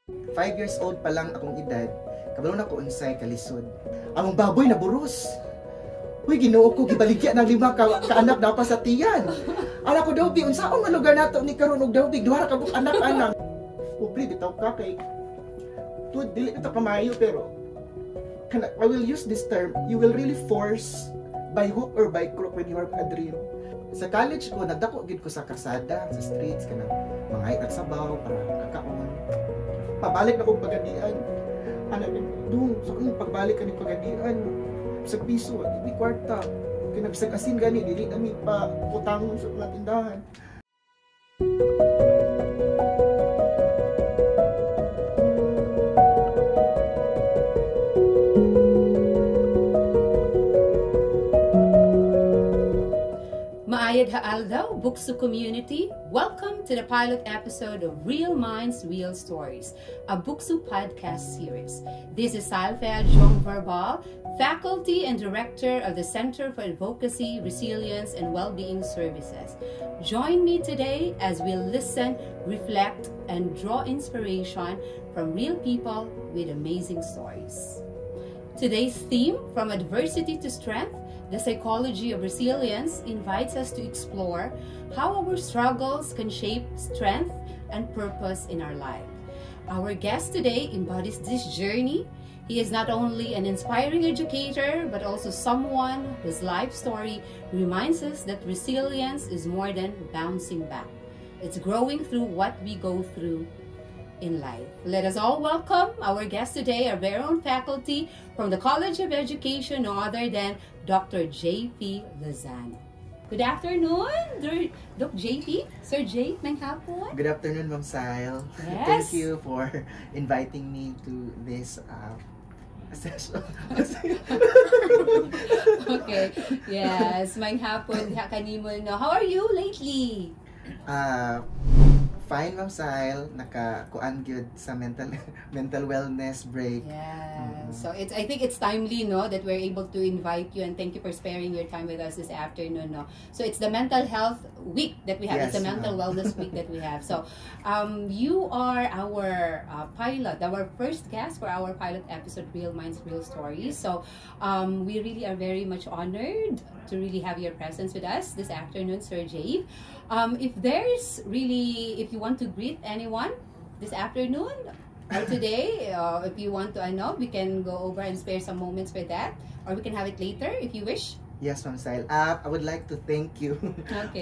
5 years old pa lang akong edad, kabalo na ko unsay kalisod. Ang baboy na buros. Uy, Ginoo ko gibaligya ng 5 kaanak na pa sa tiyan. Ala ko daw bi unsaon man lugar nato ni karon og daw bi duha ka buk anak-anak. Pobre bitaw ka kay tud dili bitaw ka maayo pero I will use this term, you will really force by hook or by crook when you have a dream. Sa college ko, nagdako gid ko sa kasada, sa streets, kanang mga at sabaw para kakaon. Pabalik na kong pagadian. Anak ni dung, so kung pagbalik ka ni pagadian, sa piso, di kwarta. Kinagsag-asin gani, dili nami pa utangon sa mga tindahan. Maayad Haaldaw, Buksu community, welcome to the pilot episode of Real Minds, Real Stories, a Buksu podcast series. This is Salfea Jong Verbal, Faculty and Director of the Center for Advocacy, Resilience, and Wellbeing Services. Join me today as we listen, reflect, and draw inspiration from real people with amazing stories. Today's theme, From Adversity to Strength, the Psychology of Resilience, invites us to explore how our struggles can shape strength and purpose in our life. Our guest today embodies this journey. He is not only an inspiring educator, but also someone whose life story reminds us that resilience is more than bouncing back. It's growing through what we go through in life. Let us all welcome our guest today, our very own faculty from the College of Education, no other than Dr. J.P. Lozano. Good afternoon, Dr. J.P. Sir J, may hapon. Good afternoon, Ma'am Sile. Yes. Thank you for inviting me to this session. Okay, yes, may hapon kanimo no. How are you lately? Fine, Ma'am Sile. Nakakuan gyud sa mental wellness break. Yeah. So I think it's timely, no, that we're able to invite you, and thank you for sparing your time with us this afternoon, no. So it's the mental health week that we have. Yes, it's the mental wellness week that we have. So you are our pilot, our first guest for our pilot episode, Real Minds, Real Stories. So we really are very much honored to really have your presence with us this afternoon, Sir Jay. If you want to greet anyone this afternoon or today, if you want to, we can go over and spare some moments for that, or we can have it later if you wish. Yes, Ma'am Sile. I would like to thank you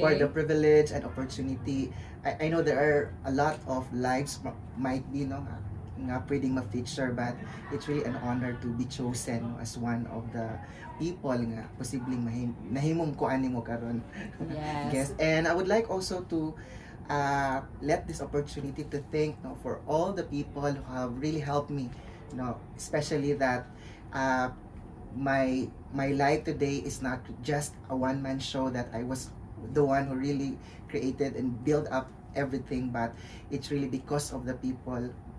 for the privilege and opportunity. I know there are a lot of lives might be nga pwedeng ma-feature, but it's really an honor to be chosen as one of the people nga posibleng nahimong kuan nimo karon. Yes. Yes. And I would like also to let this opportunity to thank for all the people who have really helped me, especially that my life today is not just a one-man show that I was the one who really created and built up everything, but it's really because of the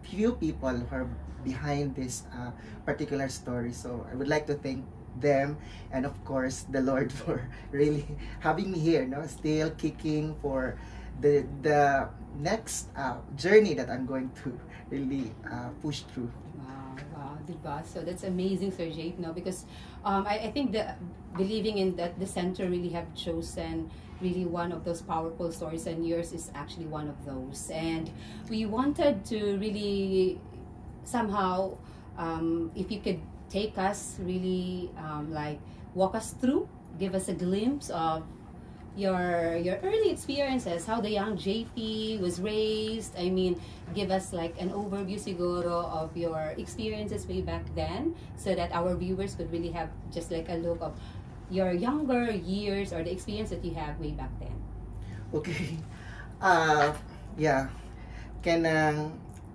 few people who are behind this particular story. So I would like to thank them, and of course the Lord for really having me here, still kicking for the next journey that I'm going to really push through. Wow, diba? So that's amazing, Sir Jake, because I think believing in that the center really have chosen really one of those powerful stories, and yours is actually one of those. And we wanted to really somehow, if you could take us really walk us through, give us a glimpse of your early experiences, how the young JP was raised. Give us like an overview siguro of your experiences way back then, so that our viewers could really have just like a look of your younger years or the experience that you have way back then. Okay. Yeah.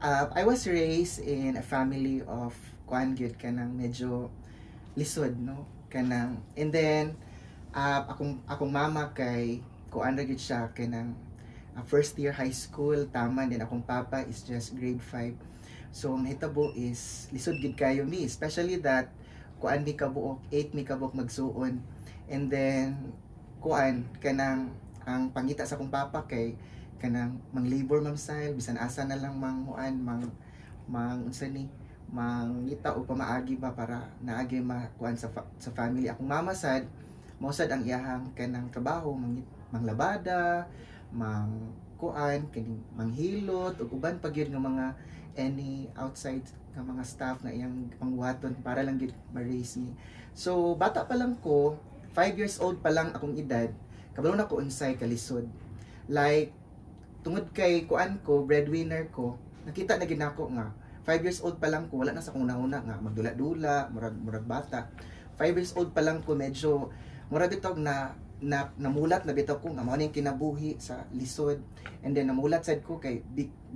I was raised in a family of kuan gyud kanang medyo lisod, and then akong mama kay kuan ra gyud siya kanang first year high school taman, then akong papa is just grade 5. So ang hitabo is lisod gid kayo mi, especially that kuan mi kabuok 8 mi kabuok magsuon, and then kuan kanang ang pangita sa akong papa kay kanang mang labor, Ma'am Sile, bisan asa na lang mang unsa ni mangita o pamaagi ba para naagi makuan sa family. Akong mama sad mao sad ang iyahang kanang trabaho, manglabada, kuan kining manghilot ug uban pa gyud nga mga any outside nga mga staff nga iyang pangwaton para lang gyud ma-raise me. So bata pa lang ko, 5 years old pa lang akong edad, kabalo na ko unsay kalisod. Like tungod kay kuan ko, breadwinner ko, nakita na ginako nga 5 years old pa lang ko, wala na sa kong una nga magdula-dula, murag bata. 5 years old pa lang ko, medyo murag bitog na namulat na bitaw ko nga mao ning kinabuhi sa lisod. And then namulat sad ko kay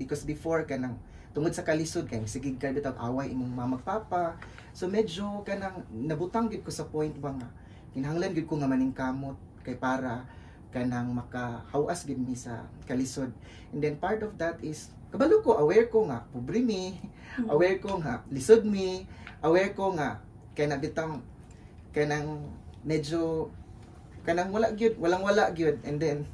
because before kanang tungod sa kalisod kay sige ka bitaw away imong mamagpapa. So medyo kanang nabutang gid ko sa point ba nga kinahanglan gid ko nga maningkamot kay para kanang makahawas gid mi sa kalisod. And then part of that is kabalo ko, aware ko nga pobre mi, aware ko nga lisod mi, aware ko nga kay nabitang kanang medyo kanang walang-wala gyud. And then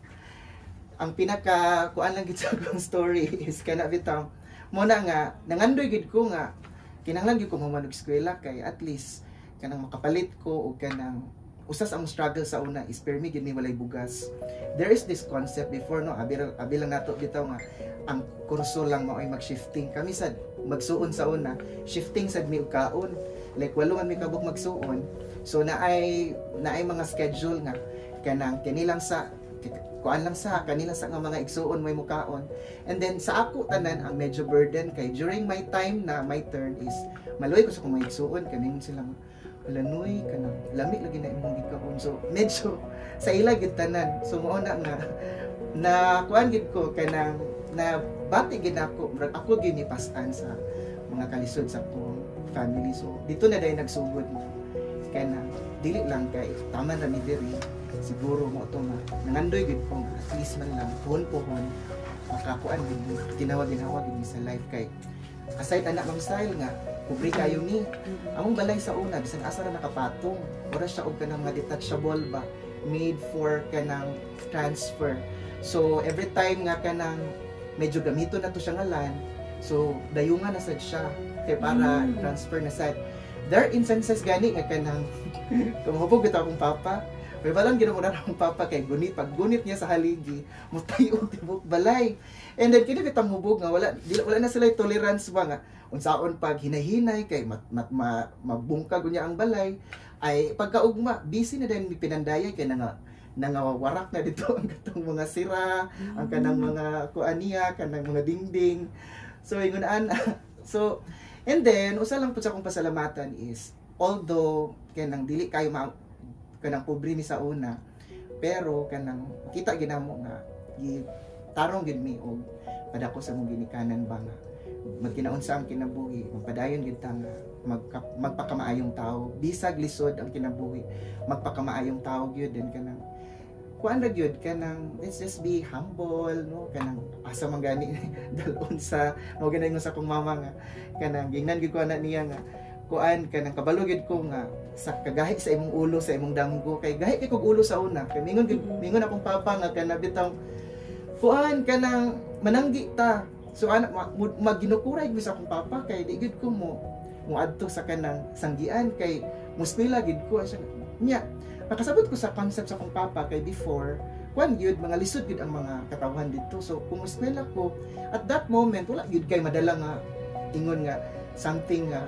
ang pinaka kuan lang gid sa akong story is kana bitaw mo na nga nangandoy gid ko nga kinahanglan gid ko manog eskwela kay at least kanang makapalit ko o kanang usas ang struggle sa una is permi gid mi walay bugas. There is this concept before no abi lang nato bitaw nga ang kurso lang mao'y mag-shifting. Kami sad magsuon sa una, shifting sad mi og kaon. Like walungan mi kabuk magsuon. So naay mga schedule nga kanang kanilang sa kuan lang sa kanila sa nga mga igsuon may mukaon. And then sa ako tanan ang medyo burden kay during my time na my turn is maluoy ko sa kung may igsuon kami sila halanoy kanang lamig lagi na imong gikaon. So medyo sa ila gid tanan. So mao na nga na kuan gid ko kanang na bati gid ako gid ni pasan sa mga kalisod sa akong family. So dito na dai nagsugod mo kaya na dili lang kay tama na ni diri siguro mo to nga nangandoy gid ko at least man lang puhon makakuan gid ginawa gid sa life kay aside anak ng style nga pobre kayo ni among balay sa una bisan asa na nakapatong ora siya og kanang mga detachable ba made for kanang transfer. So every time nga kanang medyo gamito na to siya nga land, so dayungan na sad siya kay para transfer na sad. There are instances gani nga kanang kumahubog bitaw akong papa. Pero balang ginamunan akong papa kay pag gunit niya sa haligi, mutayo tibok balay. And then kini bitang hubog nga wala na sila tolerance ba nga unsaon pag hinahinay kay mabungkag niya ang balay ay pagkaugma busy na din pinandayay kay nangawarak na dito ang katong mga sira, ang kanang mga kuaniya, kanang mga dingding. So ingon so and then, usa lang po sa akong pasalamatan is, although kanang dili kayo kanang pobre ni sa una, pero kanang kita ginamo nga tarong gid mi og padako sa mong ginikanan ba nga magkinaunsa ang kinabuhi, magpadayon gid ta nga magpakamaayong tao, bisag lisod ang kinabuhi, magpakamaayong tao gyud din kanang kuan ra gyud kanang let's just be humble no kanang asa man gani dalon sa mo ganay sa akong mama nga kanang gingnan gyud ko ana niya nga kuan kanang kabalo gyud ko nga sa kagahi sa imong ulo sa imong damgo kay gahi kay kog ulo sa una kay mingon akong papa nga kana bitaw kuan kanang mananggi ta so ana maginukuray gyud sa akong papa kay di gyud ko mo adto sa kanang sanggian kay muspila gyud ko nya nakasabot ko sa concept sa akong papa kay before kuan gyud mga lisod gyud ang mga katawhan dito. So kung eskwela ko at that moment wala gyud kay madala nga ingon nga something nga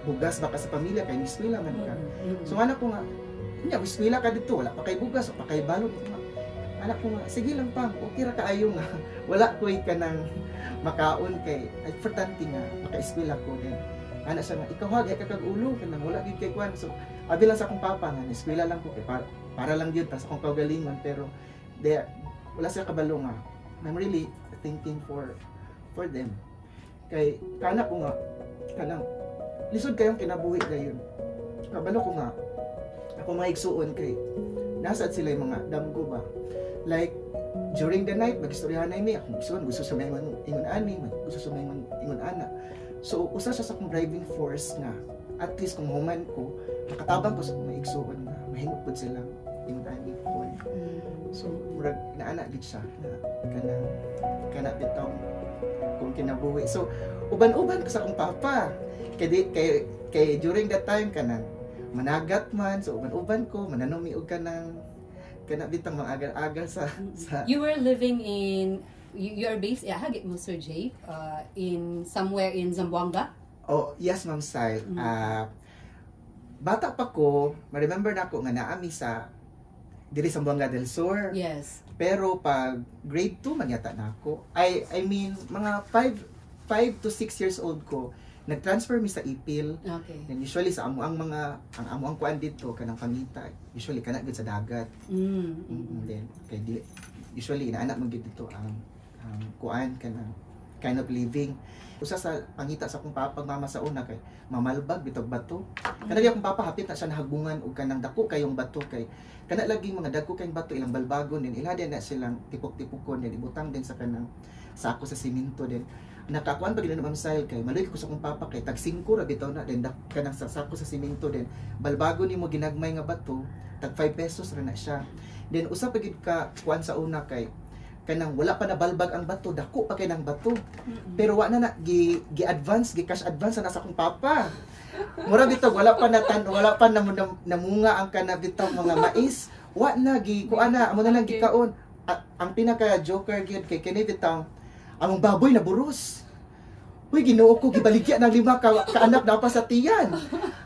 bugas baka sa pamilya kay eskwela man ka. So anak ko nga nya eskwela ka dito wala pa kay bugas o pa kay balot anak ko nga sige lang pa okay ra kaayo nga wala koy kanang makaon kay importante nga maka-eskwela ko din. Ana siya nga ikaw hag kag ulo kanang wala gyud kay kuan. So abi lang sa akong papa nga eskwela lang ko kay para lang gyud tas akong kaugalingon pero wala sila kabalo nga I'm really thinking for them kay kana ko nga kanang lisod kayong kinabuhi dayon kabalo ko nga ako mga igsuon kay nasad sila yung mga damgo ba like during the night magistoryahan na mi akong igsuon gusto sa may ingon ani gusto sa may ingon ana. So usa siya sa akong driving force nga at least kung human ko nakatabang ko sa mga igsuon nga mahimot pud sila ingon ani ko. So murag naana gid siya na kana bitaw kung kinabuhi. So uban-uban ko sa akong papa. Kay during that time kanang managat man, so uban-uban ko mananumi og kanang kana bitang mga agal-agal sa You were living in you are based hagit mo Sir Jay in somewhere in Zamboanga? Oh, yes, Ma'am Sile. Bata pa ko, ma-remember na ako nga naami sa diri sa Zamboanga del Sur. Yes. Pero pag grade 2 man yata na ako. I mean, mga 5 to 6 years old ko, nag-transfer mi sa Ipil. Okay. And usually sa ang amuang kuan dito kanang pamita. Usually kana gid sa dagat. Then kay usually inaanak man gid dito ang kuan kanang kind of living. Usa sa pangita sa akong papa mama sa una kay mamalbag bitog bato. Kana akong papa hapit na siya nahagungan og kanang dako kayong bato kay kana lagi mga dagko kayong bato ilang balbagon din ila din na silang tipok-tipokon din ibutang din sa kanang sako sa simento din. Nakakuan pa gid na Ma'am Sile kay maluy ko sa akong papa kay tag 5 ra bitaw na din kanang sa sako sa simento din. Balbagon nimo ginagmay nga bato tag 5 pesos ra na siya. Then usa pa gid ka kuan sa una kay kanang wala pa na balbag ang bato, dako pa kay nang bato. Pero wa na gi-advance, gi-cash advance na sa akong papa. Mura bitaw wala pa namunga ang kana bitaw mga mais. Wa na kuan na amo na lang gikaon. Ang pinaka joker gyud kay kini bitaw among baboy na buros. Uy, Ginoo ko gibaligya ng 5 ka anak na pa sa tiyan.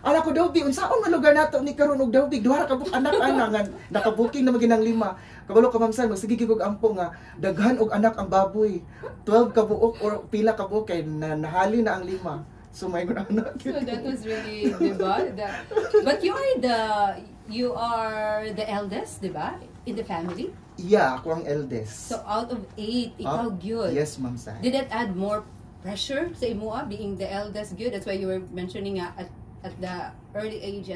Ala ko daw bi unsaon nga lugar nato ni karon og daw bi duha ka anak nga nakabuking na maginang 5. Kabalo ka Ma'am Sile, magsige gig og ampo nga daghan og anak ang baboy. 12 ka buok or pila ka buok kay nahali na ang 5. So may anak. So that was really, diba? But you are the eldest, diba? In the family? Yeah, ako ang eldest. So out of 8, ikaw gyud. Yes, Ma'am Sile. Did that add more pressure sa imo being the eldest gyud? That's why you were mentioning at an early age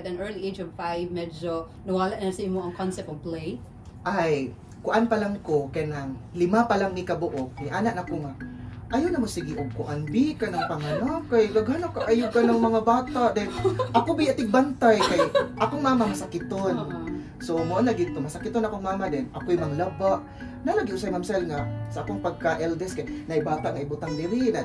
of 5, medyo nawala na sa imo ang concept of play. Ay, kuan pa lang ko kanang 5 pa lang ni kabuok ni anak na ko nga ayaw na mo sige og kuan bi ka ng panganak kay gagana ka ayo ka ng mga bata then ako bi atig bantay kay akong mama masakiton. So mo na gito masakiton akong mama din ako'y manglaba nalagi usay Ma'am Sile nga sa akong pagka eldest kay nay bata nga ibutang diri na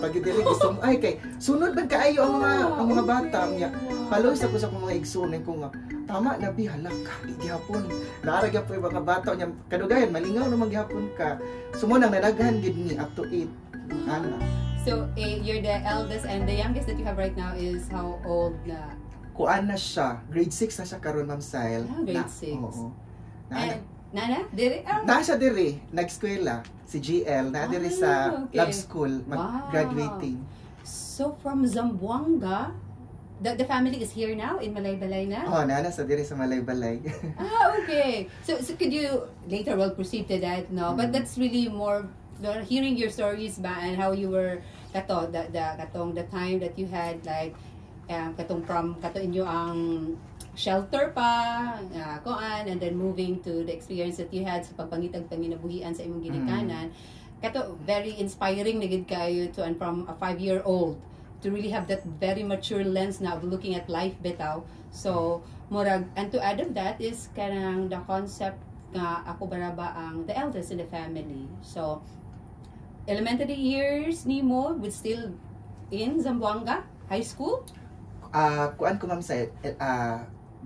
pag diri gusto mo ay kay sunod man kaayo ang mga bata niya paloy sa ko sa mga igsuon ko nga tama na bi halak ka gihapon naarag po yung mga bata niya kadugayan malingaw naman gihapon ka sumunang nanaghan gid ni up to 8 ana. So you're the eldest and the youngest that you have right now is how old na? Kuan na siya grade 6 na siya karon Ma'am Sile. Grade 6. Oo. Nana? Diri? Na siya diri, nag-eskwela, si GL, na diri sa lab school, graduating. So from Zamboanga, the family is here now in Malaybalay na? Oh, nasa diri sa Malaybalay. Okay. So could you, later we'll proceed to that, no? But that's really more, hearing your stories ba and how you were, the time that you had like, kato inyo ang shelter pa, kuan, and then moving to the experience that you had sa pagpangitag panginabuhian sa imong ginikanan. Kato, very inspiring na gid kayo to and from a 5-year-old to really have that very mature lens na of looking at life bitaw. So, murag, and to add of that is kanang the concept nga ako baraba ang the eldest in the family. So, elementary years nimo would still in Zamboanga High School? Kuan ko Ma'am Sile,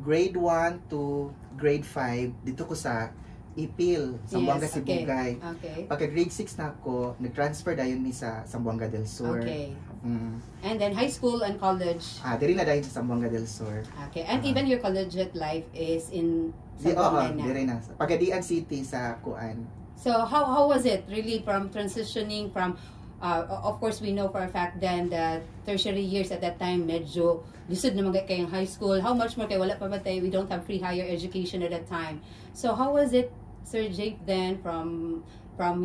grade 1 to grade 5 dito ko sa Ipil, Zamboanga Sibugay. Okay. Pagka grade 6 na ako, nag-transfer dayon mi sa Zamboanga del Sur. Okay. And then high school and college? Diri na dayon sa Zamboanga del Sur. Okay. And even your collegiate life is in Zamboanga na? Diri na. Pagkadian City sa Kuan. So how was it really from transitioning from of course we know for a fact then that tertiary years at that time medyo lisod naman kayong high school. How much more kay wala pa ba tayo, we don't have free higher education at that time. So how was it, Sir Jake, then from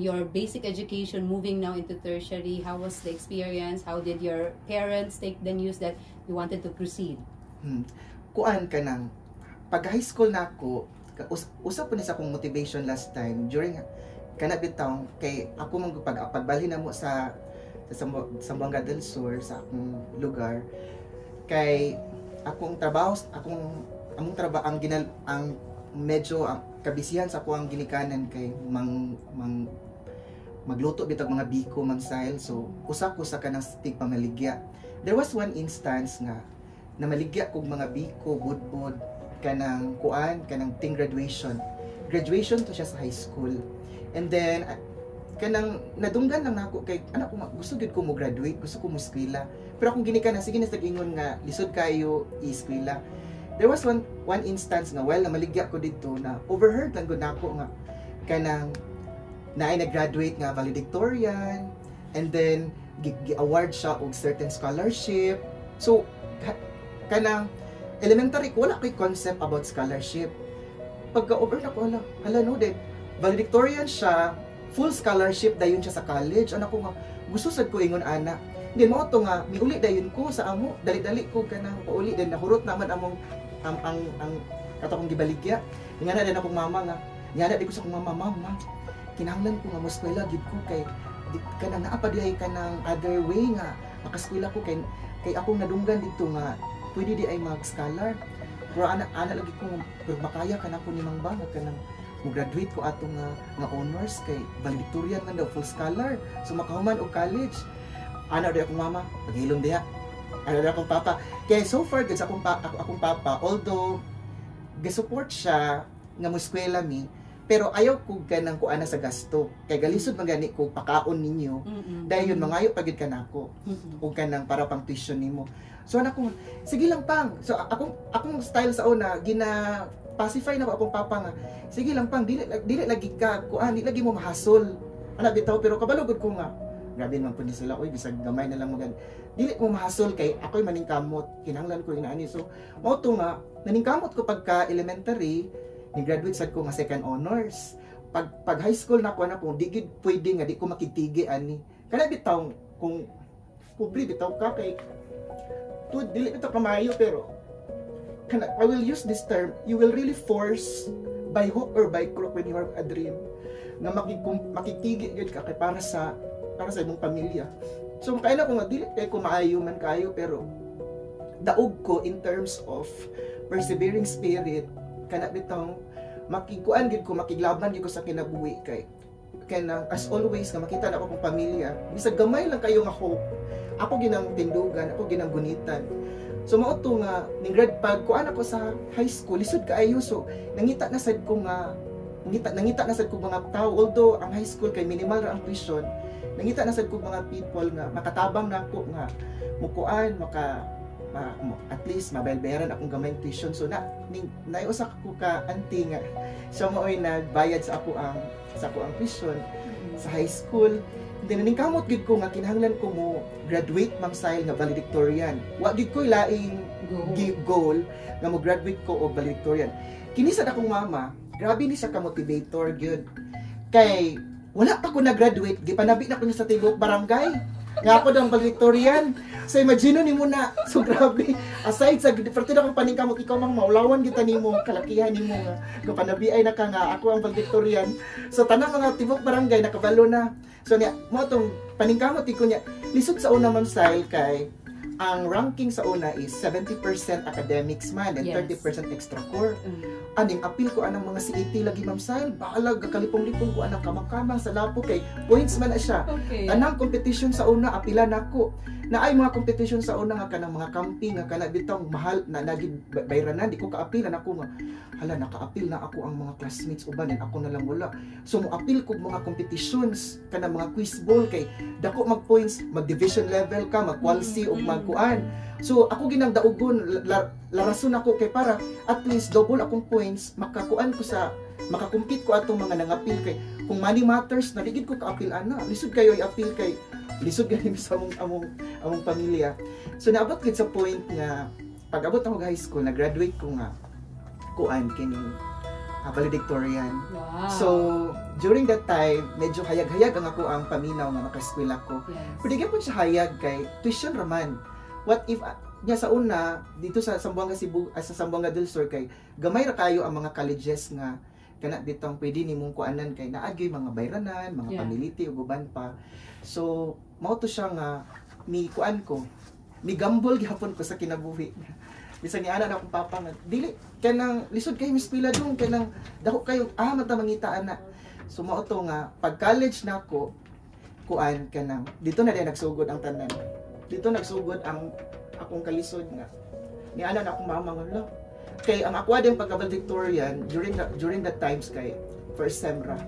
your basic education moving now into tertiary? How was the experience? How did your parents take the news that you wanted to proceed? Kuan ka nang pag high school na ako, usap po ni sa akong motivation last time during kana bitaw kay ako man pagbalhin na mo sa Zamboanga del Sur sa akong lugar kay among trabaho ang medyo ang kabisihan sa ako ang ginikanan kay magluto bitag mga biko Ma'am Sile. So usa ko sa kanang stig pamaligya. There was one instance nga na maligya kog mga biko budbud kanang ting graduation. Graduation to siya sa high school. And then kanang nadunggan lang nako kay anak ko gusto gid ko mo graduate, gusto ko mo eskwela. Pero kung gini ka na sige na tag-ingon nga lisod kayo i-eskwela. There was one instance nga while na maligya ko dito na overheard lang gud nako nga kanang naay nag-graduate nga valedictorian, and then gi-award siya og certain scholarship. So kanang elementary ko wala ko'y concept about scholarship. Pagka-over na ko hala no din valedictorian siya, full scholarship dayon siya sa college. Anak ko nga gusto sad ko ingon ana. Then mo to nga miuli dayon ko sa amo, dali-dali ko kanang pauli din nahurot naman among ang katong gibaligya. Ingana din akong mama nga. Ingana di ko sa akong mama, kinahanglan ko nga mo eskwela gid ko kay kanang naa pa diay kanang other way nga makaskwela ko kay akong nadunggan dito nga pwede di ay mag-scholar. Pero ana lagi ko pero makaya kana ko ni Mang Bang kanang mo graduate ko atong nga honors kay valedictorian man daw full scholar. So makahuman og college. Ana di akong mama, paghilom diha. Ana di akong papa. Kay so far gid sa akong papa, although gisupport siya nga mo eskwela mi, pero ayaw ko ganang kuana sa gasto. Kay galisod man gani ko pakaon ninyo. Dayon mangayo pagid kanako. Og kanang para pang tuition nimo. So anak ko, sige lang pang. So akong style sa una gina pacify na ko akong papa nga. Sige lang pang, dili lagi ka kuan, dili lagi mo mahasol. Ana bitaw pero kabalo gud ko nga. Grabe man pud sila, oy bisag gamay na lang mo gan. Dili mo mahasol kay ako'y maningkamot, kinahanglan ko inaani. So mao to nga naningkamot ko pagka elementary, ni-graduate sad ko nga second honors. Pag high school na ko di gid pwede nga di ko makitigi ani. Kana bitaw kung pobre bitaw ka kay tud dili bitaw kamayo pero I will use this term, you will really force by hook or by crook when you have a dream nga makitigi gid ka kay para sa imong pamilya. So makaila ko nga dili kay ko maayo man kayo pero daog ko in terms of persevering spirit kana bitong makikuan gid ko makiglaban gid ko sa kinabuhi kay kanang as always nga makita na ko kong pamilya bisag gamay lang kayo nga hope ako ginang tindugan ako ginang gunitan. So mao to nga ning grade pag kuan ako sa high school lisod kaayo so nangita na sad ko mga tao although ang high school kay minimal ra ang tuition. Nangita na sad ko mga people nga makatabang na ako nga mukuan at least mabaybayaran akong gamay tuition. So naiusa ko ka auntie nga siya mo'y nagbayad sa ako ang tuition sa high school. Then naningkamot gid ko nga kinahanglan ko mo graduate Ma'am Sile nga valedictorian. Wa gid ko laing goal nga mo graduate ko og valedictorian. Kini sad akong mama, grabe ni siya ka motivator gyud. Kay wala pa ko na-graduate, gipanabi na ko niya sa tibok barangay. Nga ako daw ang valedictorian. So imagine ni mo na, so grabe. Aside sa pertida kong paningkamot, ikaw mang maulawan kita nimo, kalakihan nimo nga. Gipanabi ay naka nga ako ang valedictorian. So tanang mga tibok barangay nakabalo na. So niya, mo tong paningkamot iko niya. Lisod sa una Ma'am Sile kay ang ranking sa una is 70% academics man and 30% extra core. Aning apil ko anang mga CAT lagi Ma'am Sile, balag kalipong-lipong ko anang kamang-kamang sa lapo kay points man na siya. Okay. Anang competition sa una apila nako. Na ay mga competition sa una nga kanang mga camping nga kana bitong mahal na nagid bayranan di ko kaapilan ako nga hala nakaapil na ako ang mga classmates uban and ako na lang wala. So mo apil ko mga competitions kanang mga quiz bowl kay dako mag points, mag division level ka, mag quality ug magkuan. So ako ginang daugon larason ako kay para at least double akong points makakuan ko sa makakompete ko atong mga nangapil kay kung money matters na digid ko kaapil ana lisod kayo i-apil kay lisod ganin sa among pamilya. So naabot gid sa point nga pag-abot ako high school na-graduate ko nga kuan kining valedictorian. Wow. So during that time medyo hayag-hayag ang ako ang paminaw nga maka-eskwela ko. Yes. Pero di gyapon siya hayag kay tuition raman. What if niya sa una dito sa Zamboanga Cebu sa Zamboanga del Sur kay gamay ra kayo ang mga colleges nga kana ditong pwede nimong kuanan kay naagay mga bayranan, mga pamiliti ug uban pa. So mao to siya nga mi kuan ko. Mi gamble gihapon ko sa kinabuhi. Bisan ni ana na akong papa nga dili kanang lisod kay Miss Pila dong kanang dako kayo mata mangita ana. So mao to nga pag college nako kuan kanang dito na din nagsugod ang tanan. Dito nagsugod ang akong kalisod nga. Ni ana na akong mama nga, kay ang ako din pagka Victorian during that times kay first sem ra.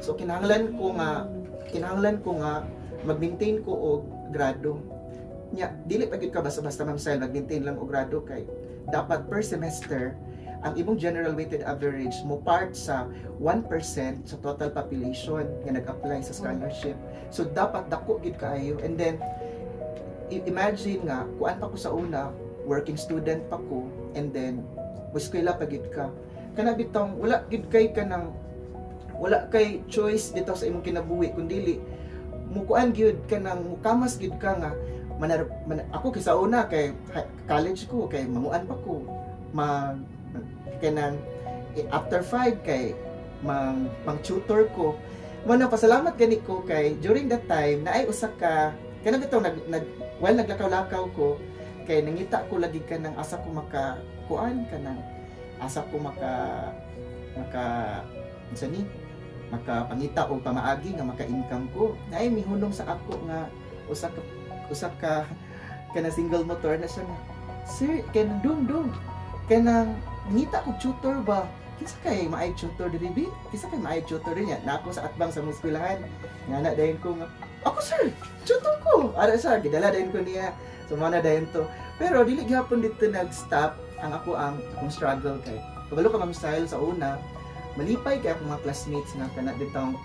So kinahanglan ko nga mag-maintain ko og grado. Nya dili pa gyud ka basta-basta mag-sign mag-maintain lang og grado kay dapat per semester ang imong general weighted average mo part sa 1% sa total population nga nag-apply sa scholarship. So dapat dako gid kaayo. And then imagine nga kuan pa ko sa una, working student pa ko, and then eskwela pa gid ka. Kana bitong wala gid kay kanang wala kay choice dito sa imong kinabuhi kundi mukuan gyud kanang mukamas gid ka nga ako kay sa una kay college ko kay manguan pa ko kanang after 5 kay mang tutor ko. Muna pasalamat gani ko kay during that time na ay usa ka kanang bitaw naglakaw-lakaw ko kay nangita ko lagi ka ng asa ko makakuan kanang asa ko makapangita o pamaagi nga maka-income ko. Naay mihunong sa ako nga usa ka kana single motor na siya nga, sir kanang dong kanang nangita ko tutor ba? Kisa kay maay tutor diri bi? Kisa kay maay tutor niya na ako sa atbang sa muskwelahan. Nga na dayon ko nga, ako sir, tutor ko. Ara siya gidala dayon ko niya. So mana dayon to. Pero dili gyapon dito nag-stop ang akong struggle kay. Kabalo ka style sa una, malipay kay akong mga classmates nga kana ditong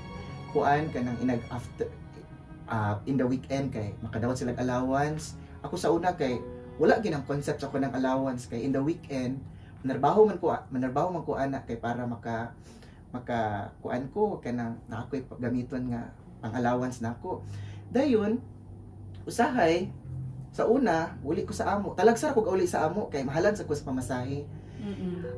kuan kanang after in the weekend kay makadawat sila allowance. Ako sa una kay wala ginang concept ako ng allowance kay in the weekend manarbaho man ko ana kay para maka kuan ko kanang na ako'y gamiton nga pang allowance nako. Dayon usahay sa una uli ko sa amo. Talagsar ko uli sa amo kay mahalan sa ko sa pamasahe.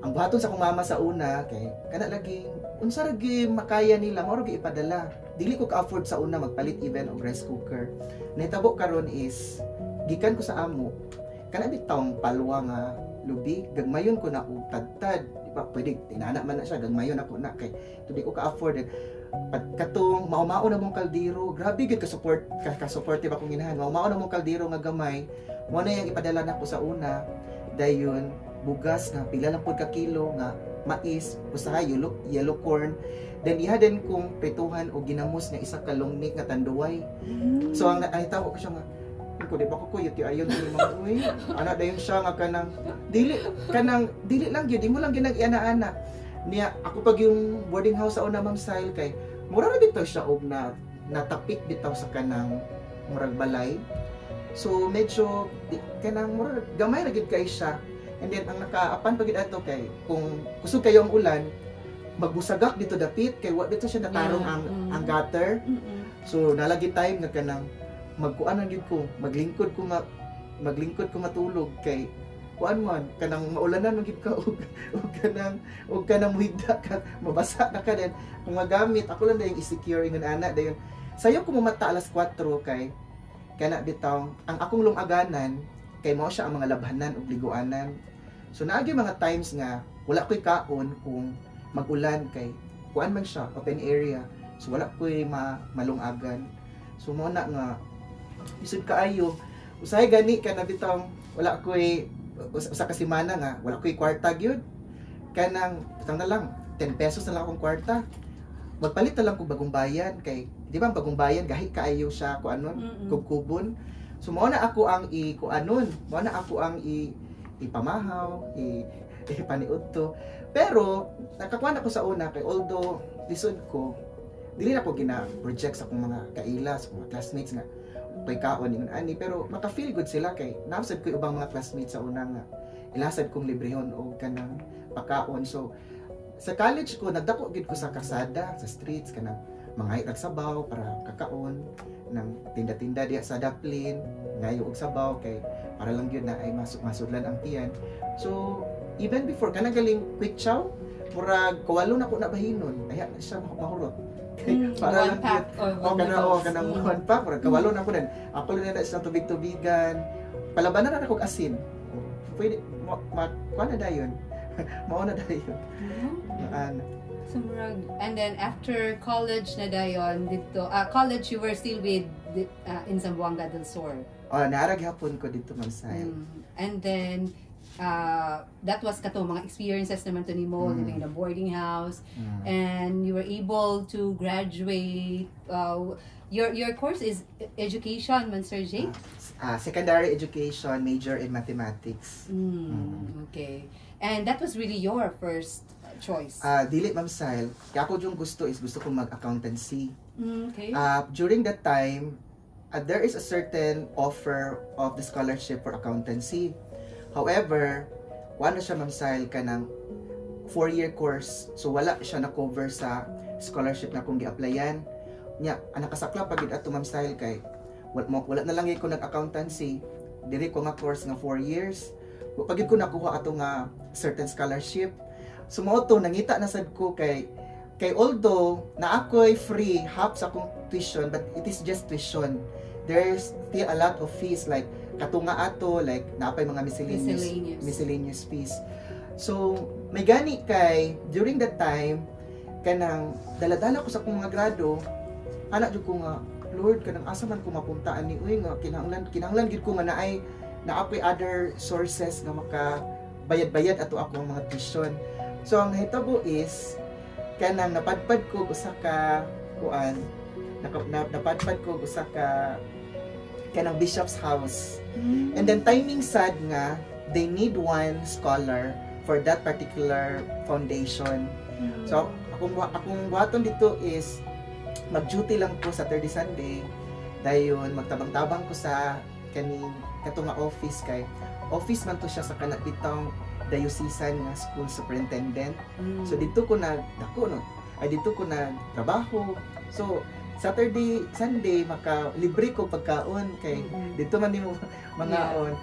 Ang buhaton sa akong mama sa una kay kana laging unsa lagi makaya nila mao gi ipadala. Dili ko ka-afford sa una magpalit even og rice cooker. Nahitabo karon is gikan ko sa amo. Kana bitawng palwa nga lubi gagmayon ko na og tadtad. Di ba pwede tinana man na siya gagmayon ako na kay di ko ka-afford. Katong mao-mao na mong kaldero, grabe gid ka-supportive akong inahan. Mao-mao na mong kaldero nga gamay. Mo na yang ipadala nako sa una. Dayon bugas nga pila lang pud ka kilo nga mais, usahay yellow corn. Then iha din kong prituhan o ginamos nga isa ka longnik nga tanduay. So ang nahitaw ko siya nga ko di ba ko yuti ayon ni mga uy. Ana dayon siya nga kanang dili lang gyud mo lang ginag ana-ana. Niya ako pag yung boarding house sa una Ma'am Style kay mura ra bitaw siya og natapik bitaw sa kanang murag balay. So medyo kanang mura gamay ra gyud kay siya. And then ang nakaapan pagid ato kay kung kusog kayo ang ulan magbusagak dito dapit kay wa dito siya natarong ang gutter. So nalagi time nga kanang magkuan gyud ko maglingkod ko matulog kay kuan man kanang maulanan gyud ka og kanang muhigda ka mabasa na ka din kung magamit ako lang dayon i-secure ingon ana dayon sayo ko mamata alas 4 kay kana bitaw ang akong lumaganan kay mao siya ang mga labhanan ug liguanan. So naagi mga times nga wala ko'y kaon kung mag-ulan kay kuan man siya open area. So wala ko'y malungagan. So mo na nga isud kaayo usahay gani kana bitaw wala ko'y usa ka semana nga wala ko'y kwarta gyud. Kanang bitaw na lang 10 pesos na lang akong kwarta. Magpalit na lang kog bagong bayan kay di ba ang bagong bayan gahi kaayo siya kuanon kubkubon. So mo na ako ang ipamahaw, ipaniudto. Pero nakakuan ako sa una kay although lisod ko, dili na ko gina-project sa akong mga kaila, sa mga classmates nga kay kaon ingon ani pero maka-feel good sila kay napsad ko ubang mga classmates sa una nga ilasad kong librehon o kanang pakaon. So sa college ko nagdako gid ko sa kasada, sa streets kanang mga itag sabaw para kakaon ng tinda-tinda diya sa Daplin, ngayo og sabaw kay para lang yun na ay masudlan ang tiyan. So even before kanang galing quick chow, murag kawalo na ko na bahinon, kaya na siya mahurot. Para lang yun, kanang one pack, murag kawalo na ko din. Ako lang na isang tubig-tubigan, palabanan na akong asin. Pwede, kuha na dayon. Mao na dayon. Ano. And then after college na dayon dito, college you were still with in Zamboanga del Sur. Naara gyapon ko dito Ma'am Sile. And then that was kato mga experiences naman to nimo living in a boarding house, and you were able to graduate. Your course is education, man, Sir Jake? Secondary education, major in mathematics. Okay. And that was really your first choice? Dili Ma'am Sile. Kaya ako yung gusto ko mag-accountancy. Okay. During that time, there is a certain offer of the scholarship for accountancy. However, wala siya Ma'am Sile kanang 4-year course. So wala siya na-cover sa scholarship na kung gi-applyan. Nya, nakasakla pagid ato Ma'am Sile kay wala na lang ko nag-accountancy. Diri ko nga course nga 4 years. Pagid ko nakuha ato nga certain scholarship. Sumoto nangita na sad ko kay although na ako'y free half sa akong tuition, but it is just tuition. There's still a lot of fees like katunga ato, like napay mga miscellaneous fees. So may gani kay during that time kanang dala-dala ko sa akong mga grado, ana jud ko nga Lord kanang asa man ko mapunta ani uy nga kinahanglan gid ko nga naapay other sources nga maka bayad-bayad ato ako ang mga tuition. So ang nahitabo is kanang napadpad ko usa ka kuan napadpad ko usa ka kanang bishop's house. And then timing sad nga they need one scholar for that particular foundation. So akong buhaton dito is mag-duty lang ko Saturday Sunday, dayon magtabang-tabang ko sa kaning kato nga office kay office man to siya sa kanang bitang diocesan nga school superintendent. So dito ko dito ko nagtrabaho. So Saturday, Sunday maka-libre ko pagkaon kay dito man nimo mangaon.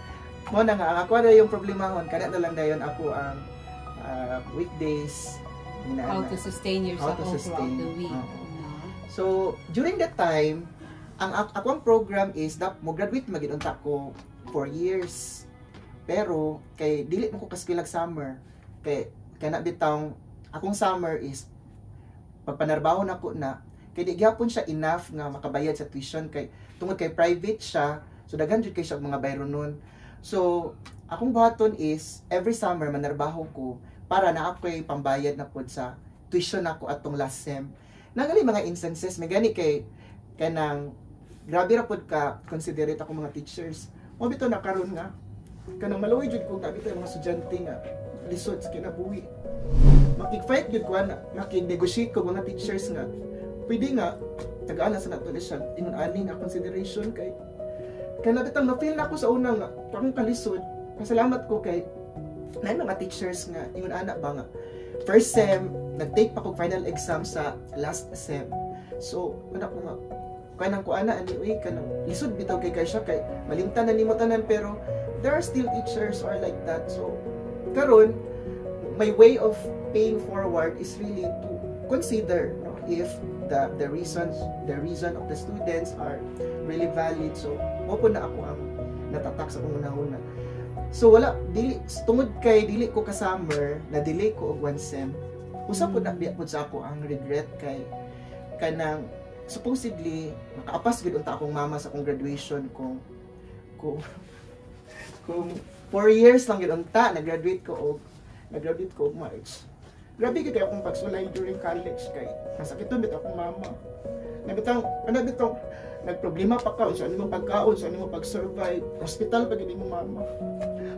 Mo na nga ako na yung problemahon kana na lang dayon ako ang weekdays how to sustain yourself throughout the week. So during that time, ang akong program is mo graduate magidunta ko 4 years. Pero kay dili mo ko kaskilag summer kay kana bitang akong summer is pagpanarbaho nako na kay di gyapon siya enough nga makabayad sa tuition kay tungod kay private siya, so daghan jud kay siya mga bayro nun. So akong buhaton is every summer manarbaho ko para na ako'y pambayad na pod sa tuition nako atong last sem. Nangali mga instances may gani kay kanang grabe ra pod ka considerate ako mga teachers. Mo bitaw na karon nga kanang maluoy jud ko kabit mga estudyante nga lisod sa kinabuhi. Makig-fight jud ko na makig-negotiate ko mga teachers nga pwede nga tagaan na sa nato siya ingon ani nga consideration kay nabitang na-feel na ako sa una nga parang kalisod. Pasalamat ko kay na mga teachers nga ingon ana ba nga first sem nag-take pa ko final exam sa last sem. So ana ko nga kanang ko ana ani uy kanang lisod bitaw kay siya kay malimtan na nimo tanan pero there are still teachers are like that. So karon my way of paying forward is really to consider if the reason of the students are really valid. So mo po na ako ang natatak sa una. So wala dili tungod kay dili ko ka summer na delay ko og 1 sem. Usa po na pud sa ako ang regret kay kanang supposedly makaapas gid unta akong mama sa akong graduation kung 4 years lang gid unta nag-graduate ko og March. Grabe gid akong pagsulay during college kay nasakiton bitaw akong mama. Nabitang nagproblema pa ka sa mo pagkaon, sa mo pag-survive. Hospital pa gid mo mama.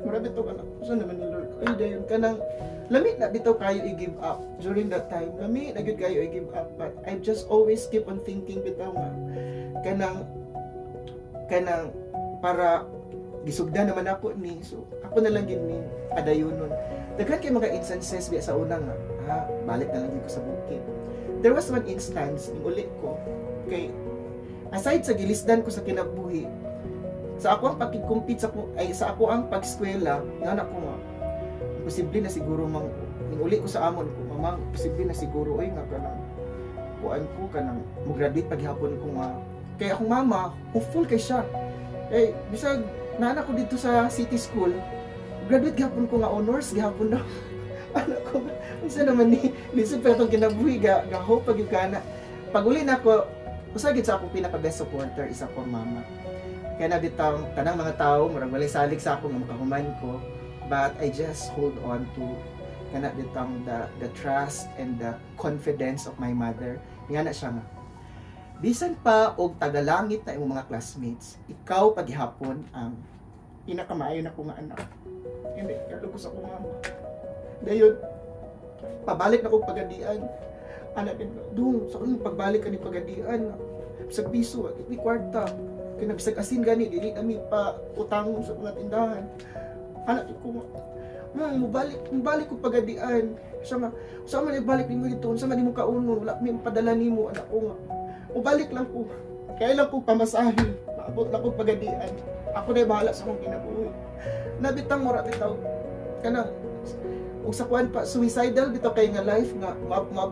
Grabe to kana. So naman ni Lord. Ay dayon kanang lamit na bitaw kayo i-give up during that time. Lamit na gid kayo i-give up, but I just always keep on thinking bitaw nga kanang para gisugdan naman ako ni. So ako na lang gid ni adayonon. Daghan kay mga instances biya sa una nga, balik na lang gid ko sa bukid. There was one instance ning uli ko kay aside sa gilisdan ko sa kinabuhi, sa ako ang pagki-compete sa ako ang pag-eskwela, nga ko nga posible na siguro ning uli ko sa amon ko, mamang posible na siguro oy nga kanang kuan ko kanang mo-graduate paghapon ko nga. Kay akong mama, hopeful kay siya. Kay bisag naanak ko dito sa city school, graduate gihapon ko nga honors gihapon na. Anak ko, unsa naman ni lisod pa itong kinabuhi, ga-hope pag yung kana. Pag uli na ako, usagid sa akong pinaka-best supporter, isa ko mama. Kaya nabitang tanang mga tao, murag walay salig sa akong makahuman ko, but I just hold on to kana bitang the trust and the confidence of my mother. Nga na siya nga. Bisan pa og tagalangit na imong mga classmates, ikaw paghihapon ang pinakamaayo na ko nga anak. Hindi, kalo ko sa akong mama. Dayon, pabalik na ko pagadian. Anak din, dung, sa kong pagbalik ka ni pagadian. Bisag piso, ni kwarta. Kaya bisag asin gani, dili kami pa utang sa mga tindahan. Anak ko, mubalik ko pagadian. Siya nga, saan man ibalik ni mo dito? Saan man mo kauno? Wala may padala ni mo, anak ko nga. Mubalik lang ko. Kaya lang ko pamasahin. Maabot lang ko pagadian. Ako na bahala sa akong kinabuhi. Nabitang mura bitaw. Kanang, ug sa kuan pa, suicidal bitaw kay nga life nga,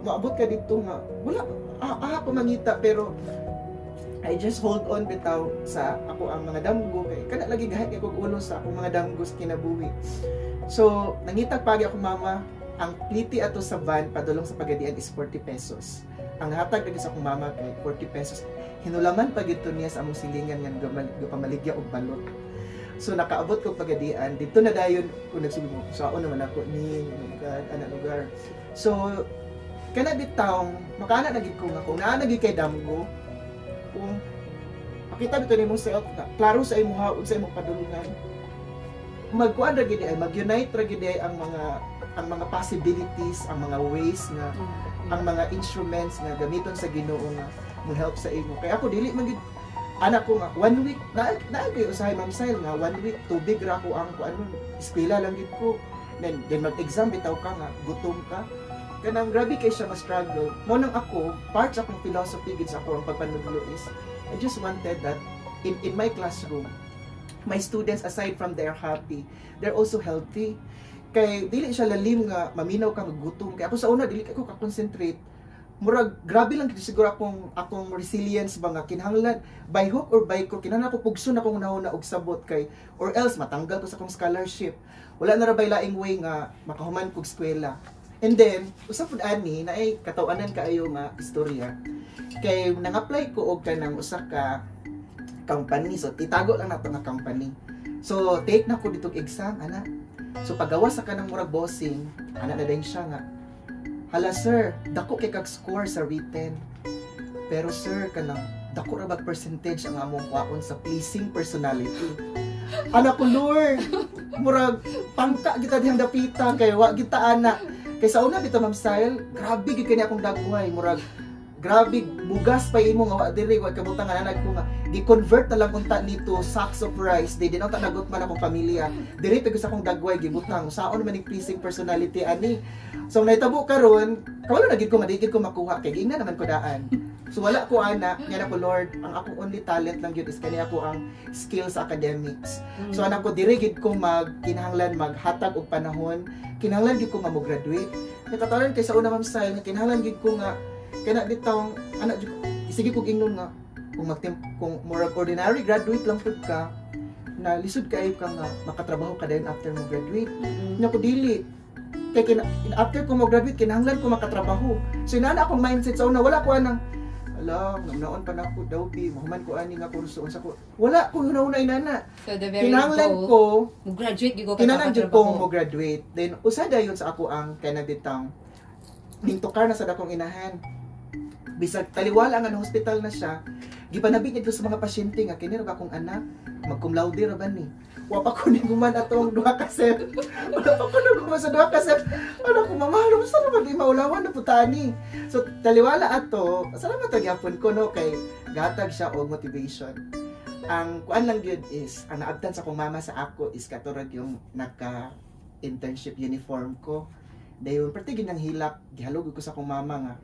maabot ka dito nga. Wala, ako mangita, pero I just hold on bitaw sa ako ang mga damgo. Kay kana lagi gahit kay kog ulo sa akong mga damgo sa kinabuhi. So, nangitag pagi ako mama, ang pliti ato sa van padulong sa pagadian is 40 pesos. Ang hatag lagi sa akong mama kay 40 pesos. Hinulaman pa gito niya sa among silingan nga gapamaligya og balot. So nakaabot ko pagadian dito na dayon ko nagsubo. Saon naman ako ni God ana lugar. So kana bitaw makana na gid ko nga kung naa na gid kay damgo kung makita bitaw nimo self na klaro sa imuha unsa imong padulungan. Magkuan ra gid ay mag-unite ra gid ay ang mga possibilities, ang mga ways nga ang mga instruments nga gamiton sa Ginoo nga mo help sa imo. Kaya ako dili man gid anak ko nga 1 week naagay usahay Ma'am Sile nga 1 week tubig ra ko ang eskwela lang gid ko. Then mag-exam bitaw ka nga gutom ka. Kanang grabe kay siya ma-struggle. Mo nang ako part sa akong philosophy gid sa akong pagpanudlo is I just wanted that in my classroom my students, aside from they're happy, they're also healthy. Kay dili siya lalim nga maminaw ka magutom. Kay ako sa una dili ako ka-concentrate. Murag grabe lang siguro akong resilience ba nga kinahanglan by hook or by crook kinahanglan ko pugson akong nahuna og sabot kay or else matanggal ko sa akong scholarship. Wala na ra bay laing way nga makahuman kog eskwela. And then usa pud ani na ay katawanan kaayo nga istorya. Kay nang-apply ko og kanang usa ka company. So, itago lang nato nga company. So, take na ko ditong exam, ana. So, paggawa sa kanang murag bossing, ana na din siya nga. Hala, sir, dako kay kag score sa written. Pero, sir, kanang dako ra bag percentage ang among kwaon sa pleasing personality. Ana ko, Lord, murag pangka kita dihang dapita kay wa kita ana. Kay sa una bitaw Ma'am Sile, grabe gid kani akong dagway, murag grabe bugas pa imo nga wa diri wa kabutang nga nanag ko nga gi-convert na lang unta nito sacks of rice di din ta nagot man akong pamilya diri pag sa akong dagway gibutang saon man ning pleasing personality ani. So naitabo karon kawala na gid ko madigid ko makuha kay gingna naman ko daan. So wala ko ana nya na ko Lord ang akong only talent lang gyud is kani ako ang skills sa academics. So anak ko diri gid ko kinahanglan maghatag og panahon kinahanglan gid ko nga mo graduate. Nakatalan kay sa una Ma'am Sile kinahanglan gid ko nga kana bitaw anak sige kog ingnon nga kung murag ordinary graduate lang pud ka na lisod kaayo ka nga makatrabaho ka dayon after mo graduate. Nya ko dili kay after ko mo graduate kinahanglan ko makatrabaho. So inana akong mindset sa una wala ko anang ala naon pa na ko daw bi mahuman ko ani nga kurso unsa ko wala ko una inana. So the very kinahanglan ko mo graduate gyud ko kinahanglan jud ko mo graduate then usa dayon sa ako ang kana bitaw ning tukar na sa dakong inahan. Bisag taliwala nga ng hospital na siya, gipanabit niya sa mga pasyente nga kini ra akong anak, mag-cum laude ra ba ni. Wa pa ko niguman atong duha ka set. Wala pa ko niguman sa duha ka set. Ano ko mamahalo sa naman di maulawan na putani. So taliwala ato, salamat ta gyapon ko no kay gatag siya og motivation. Ang kuan lang gyud is ang naabtan sa akong mama sa ako is katurod yung naka internship uniform ko. Dayon perti ginang hilak gihalog ko sa akong mama nga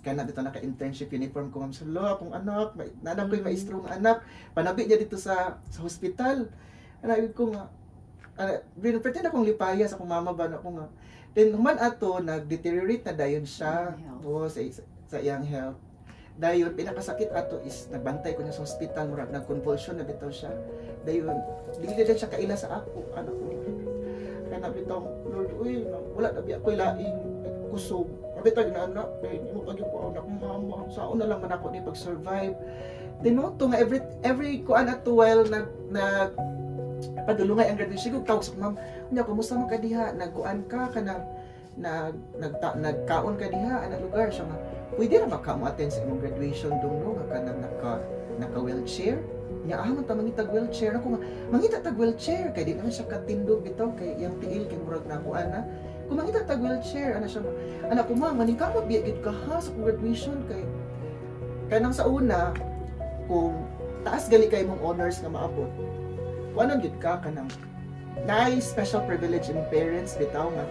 kana dito naka-internship uniform ko Ma'am Salo akong anak nanam ko yung maestro ng anak panabi niya dito sa hospital ana ko nga pretend akong lipaya sa akong mama ba ako nga then human ato nag-deteriorate na dayon siya sa iyang health dayon pinakasakit ato is nagbantay ko niya sa hospital murag nag-convulsion na bitaw siya dayon dili na siya kaila sa ako anak ko kana bitong Lord, uy, wala na biya ko laing kusog. Kabitag na anak, kay mo pag ko anak mama, saon na lang man ako ni pag-survive. Tinoto nga every kuan at while nag padulungay ang graduation ko tawag sa ma'am. Unya kumusta man ka diha? Nagkuan ka kanang nagkaon ka diha ana lugar siya nga. Pwede ra ba ka mo attend sa imong graduation dong no nga kanang naka wheelchair? Nya man ta mangitag wheelchair ako nga mangita tag wheelchair kay di naman siya katindog bitaw kay yang tiil kay murag na kuan na. Kung mangita tag wheelchair ana siya ana ko ma'am maning ka biya gid ka ha sa graduation kay kanang sa una kung taas gali kay mong honors nga maabot. Kuanon gid ka kanang nice special privilege in parents bitaw nga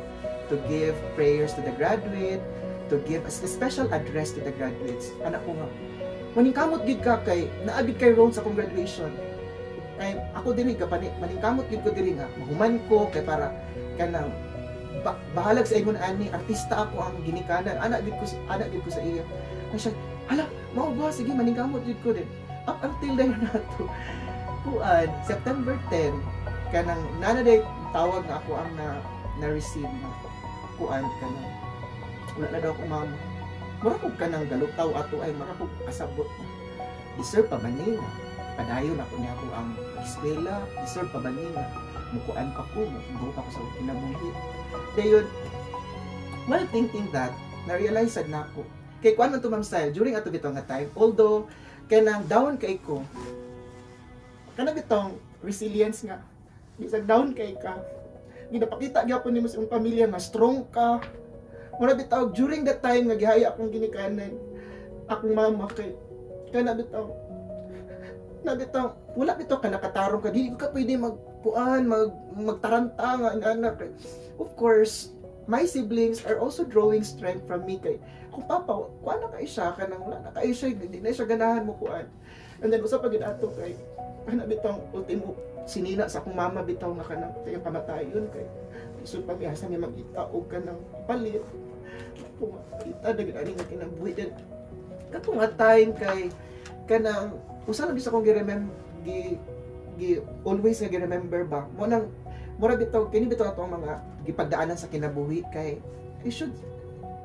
to give prayers to the graduate, to give a special address to the graduates. Anak ko nga, maningkamot gid ka kay naagid kay role sa akong graduation. Kay ako diri maningkamot gid ko diri nga mahuman ko kay para kanang bahalag sa ingon ani artista ako ang ginikanan. Anak gid ko sa iya. Siya, hala, mao ba sige maningkamot gid ko din. Up until dayon nato. Kuan September 10 kanang nanaday tawag na ako ang na-receive na kuan kanang wala na daw ko mama mura ko kanang galutaw ato ay mura ko asabot deserve pa ba niya padayon ako niya ako ang eskwela deserve pa ba niya mukuan pa ko mubuo pa ko sa kinabuhi dayon while thinking that na-realize na ako kay kuan man to ma'am style during ato bitong nga time although kanang down kay ko kanang bitong resilience nga bisag down kay ka ginapakita gyapon nimo sa imong pamilya nga strong ka mura bitaw during that time nga gihaya akong ginikanan akong mama kay kana bitaw wala bitaw ka nakatarong ka dili ka pwede magtaranta nga anak of course my siblings are also drawing strength from me kay kung papa kuan na kay siya kanang wala na kay siya hindi na siya ganahan mo kuan and then usa pa gid ato kay ana bitaw ultimo sinina sa akong mama bitaw nga kanang tayong kamatayon kay isod pa biasa ni magita og kanang palit kung ita dagit ani nga kinabuhi din kato nga time kay kanang usa lang bisa kong always nga gi-remember ba mo nang mura bitaw kini bitaw ato ang mga gipagdaanan sa kinabuhi kay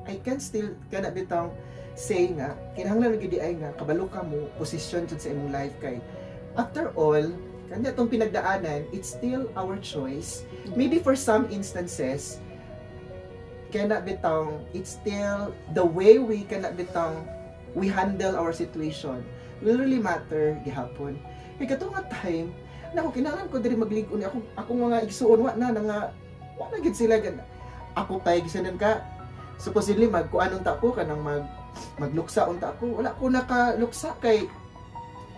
I can still kana bitaw say nga kinahanglan gyud ay nga kabalo ka mo position jud sa imong life kay after all kanya itong pinagdaanan, it's still our choice. Maybe for some instances, cannot bitang, it's still the way we cannot bitang, we handle our situation will really matter gihapon. Kaya katong nga time, naku, kinahanglan ko diri magligon akong mga igsuon, wala gid sila gana. Ako pa igsunan ka, supposedly magkuanong ta ko, kanang magluksa unta ko, wala ko nakaluksa kay,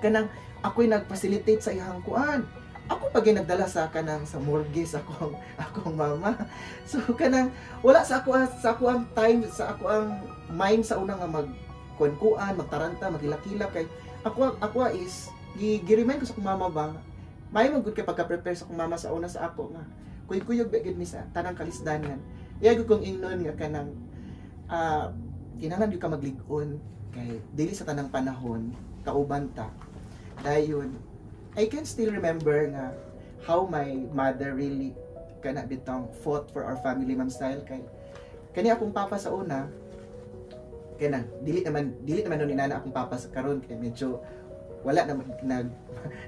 kanang, ako'y nag-facilitate sa iyang kuan. Ako pag nagdala sa kanang sa mortgage akong mama. So kanang wala sa ako ang time sa ako ang mind sa una nga magkuan, magtaranta, magilakila kay ako is gi-remind ko sa akong mama ba. May magud kay pagka-prepare sa akong mama sa una sa ako nga. Kuyog gid mi sa tanang kalisdanan. Iya gud kong ingnon nga kanang kinahanglan gyud ka maglig-on kay dili sa tanang panahon kauban ta. Dayon, I can still remember nga how my mother really kana bitong fought for our family ma'am style kay kani akong papa sa una kanang dili naman ni nana akong papa sa karon kay medyo wala na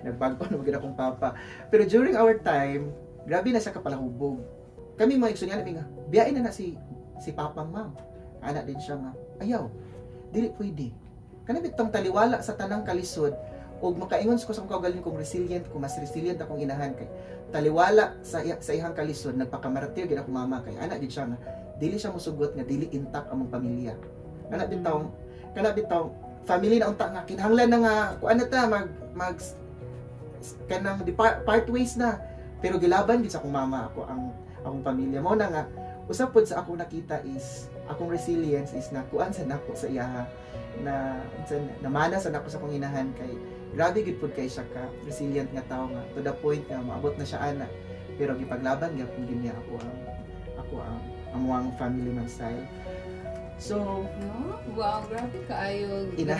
nagbago na magid akong papa pero during our time grabe na siya kapalahubog kami mga igsoon nga biyain na si papa ma'am ana din siya nga ayaw dili pwede kana bitong taliwala sa tanang kalisod ug makaingon ko sa kaugalingon kong resilient ko mas resilient akong inahan kay taliwala sa ihang kalisod nagpakamartir gid ako mama kay ana gid siya nga dili siya mosugot nga dili intact among pamilya kana bitaw family na unta nga kinahanglan na nga kuan ta mag kanang part ways na pero gilaban gid sa akong mama akong pamilya mo na nga usap pod sa akong nakita is akong resilience is na kuan sa nako sa iya na namana sa nako sa akong inahan kay grabe gid pud kay siya ka resilient nga tawo nga to the point nga maabot na siya ana pero gipaglaban gyapon gid niya ako ang amuang family man style so wow grabe kaayo ina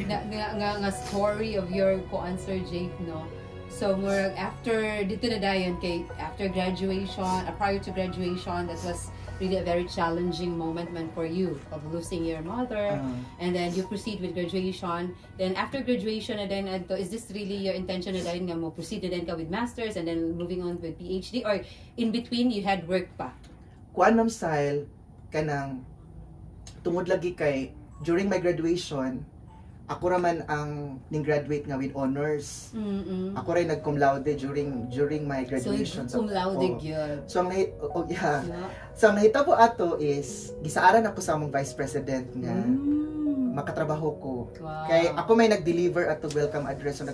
nga story of your co-answer Jake no So more after dito na dayon kay after graduation, prior to graduation, that was really a very challenging moment man for you of losing your mother, and then you proceed with graduation. Then after graduation na din adto, is this really your intention na dayon nga mo proceed na din ka with masters and then moving on with PhD, or in between you had work pa? Kuan Ma'am Sile, kanang tungod lagi kay during my graduation, ako raman ang ning-graduate nga with honors. Ako rin nag-cum laude during my graduation. So, cum laude gyud. So, So, ang nahitabo ato is, gisaaran ako sa among vice president nga makatrabaho ko. Wow. Kay ako may nag-deliver ato welcome address. So,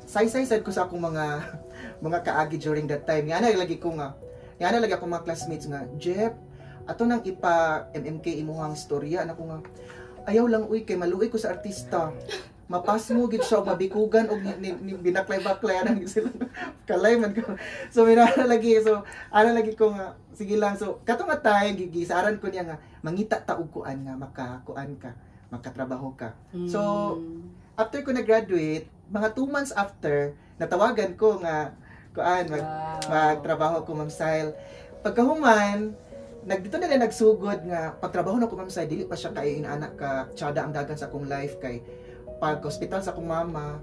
say-say ko sa akong mga kaagi during that time. Nga lagi ako mga classmates nga, Jeff, ato nang ipa-MMK imuhang storya. Ako nga, ayaw lang uy kay maluoy ko sa artista. Mapas mo gid siya og mabikugan og binaklay-baklay anang sila. Kalay man ko. So lagi ko nga sige lang. So katong nga time gigisaran ko niya nga mangita ta og kuan nga makakuan ka, makatrabaho ka. So after ko na-graduate, mga 2 months after, natawagan ko nga kuan magtrabaho ko Ma'am Sile. Pagkahuman dito na nagsugod nga pagtrabaho na ko Ma'am Sile, dili pa siya kay inaanak ka tsada ang dagan sa akong life kay pag hospital sa akong mama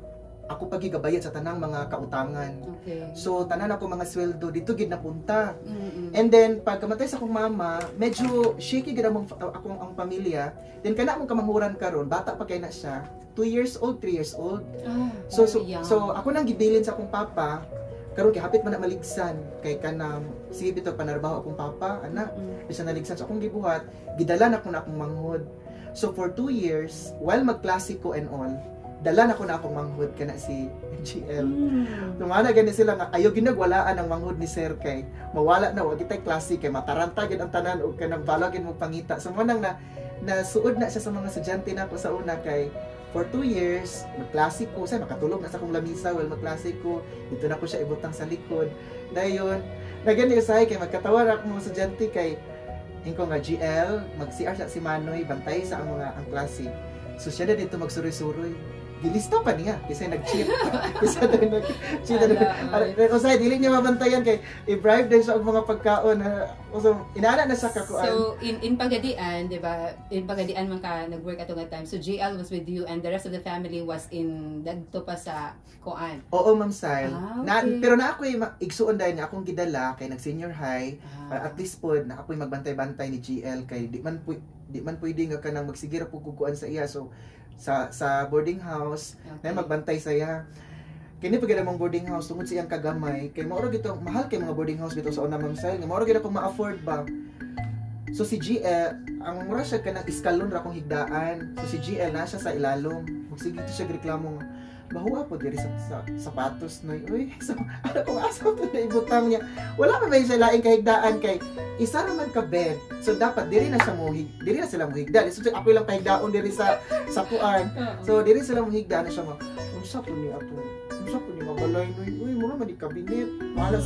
ako pagigabayad sa tanang mga kautangan. Okay. So tanan ako mga sweldo dito gid napunta. And then pag kamatay sa akong mama, medyo shaky gid ang pamilya. Then kana akong kamanghuran karon, bata pa kay na siya, 2 years old, 3 years old. So ako nang gibilin sa akong papa karon kay hapit man na maligsan kay kanang sige bitaw panarbaho akong papa ana bisa naligsan sa akong gibuhat gidala na ko na akong manghod. So for 2 years while magklasiko and all dala na ko na akong manghod kana si GL. Tumana gani sila nga ayo ginagwalaan ang manghod ni sir kay mawala na wa kitay klase kay mataranta gid ang tanan og kanang balagin mo pangita. So mo nang na suod na siya sa mga estudyante nako sa una kay for 2 years, magklasiko, say makatulog na sa akong lamisa while magklasiko, dito na ko siya ibutang sa likod. Dayon, nagani usahay kay magkatawa ra akong mga estudyante kay ingko nga GL, mag-CR sa si Manoy, bantay sa ang mga ang klase. So siya na dito magsuri-suroy. Gilista pa niya kasi nag-cheat. Kasi nag-cheat. Usay dili niya mabantayan kay i-bribe din siya og mga pagkaon. So inaana na sa kakuan. So in Pagadian, 'di ba? In Pagadian man ka nag-work ato nga time. So JL was with you and the rest of the family was in dadto pa sa kuan. Oo, Ma'am Sile. Okay. Pero na ako'y igsuon dahil na akong gidala kay nag-senior high. At least po na ako'y magbantay-bantay ni GL kay di man pwede nga kanang magsigira po kukuan sa iya. So sa boarding house na magbantay saya. Kini pagid among boarding house tungod sa iyang kagamay kay mao ra gito mahal kay mga boarding house dito sa una Ma'am Sile. Mao ra gid ako ma-afford ba. So si GL ang mura siya kanang iskalon ra kong higdaan. So si GL na siya sa ilalom. Magsige to siya reklamo bahuwa po diri sa sapatos noy. Uy, so ano kung asa to na ibutang niya. Wala pa may siya laing kahigdaan kay isa naman ka bed. So dapat diri na sila mohigda. So ako lang kahigdaon diri sa kuan. So diri sila mohigda na siya unsa po ni ato. Unsa po ni mabalay noy. Uy, mura man di kabinet. Mala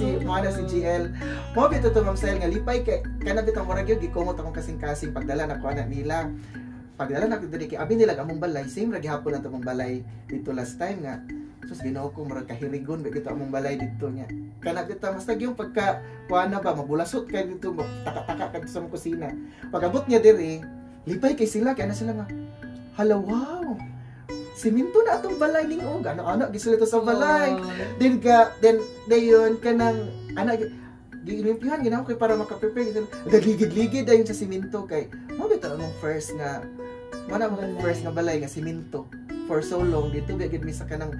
si GL. Mo bito to Ma'am Sile nga lipay kay kana bitang mura gyud gikumot akong kasing-kasing pagdala na kuan nila. Pagdala na diri kay abi nila among balay, same ra gihapon ang among balay dito last time nga. Sus Ginoo ko murag kahirigon ba dito among balay dito nya. Kana bitaw mas yung pagka kuana ba mabulasot kay dito taka-taka kadto sa kusina. Pagabot niya diri, lipay kay sila kay ana sila nga. Hala wow. Siminto na atong balay ning og ano gisila to sa balay. Then dayon kanang ana gilimpihan ginaw kay para maka-prepare gagligid-ligid dayon sa siminto kay mo bitaw among first nga balay nga siminto for so long dito gid mi sa kanang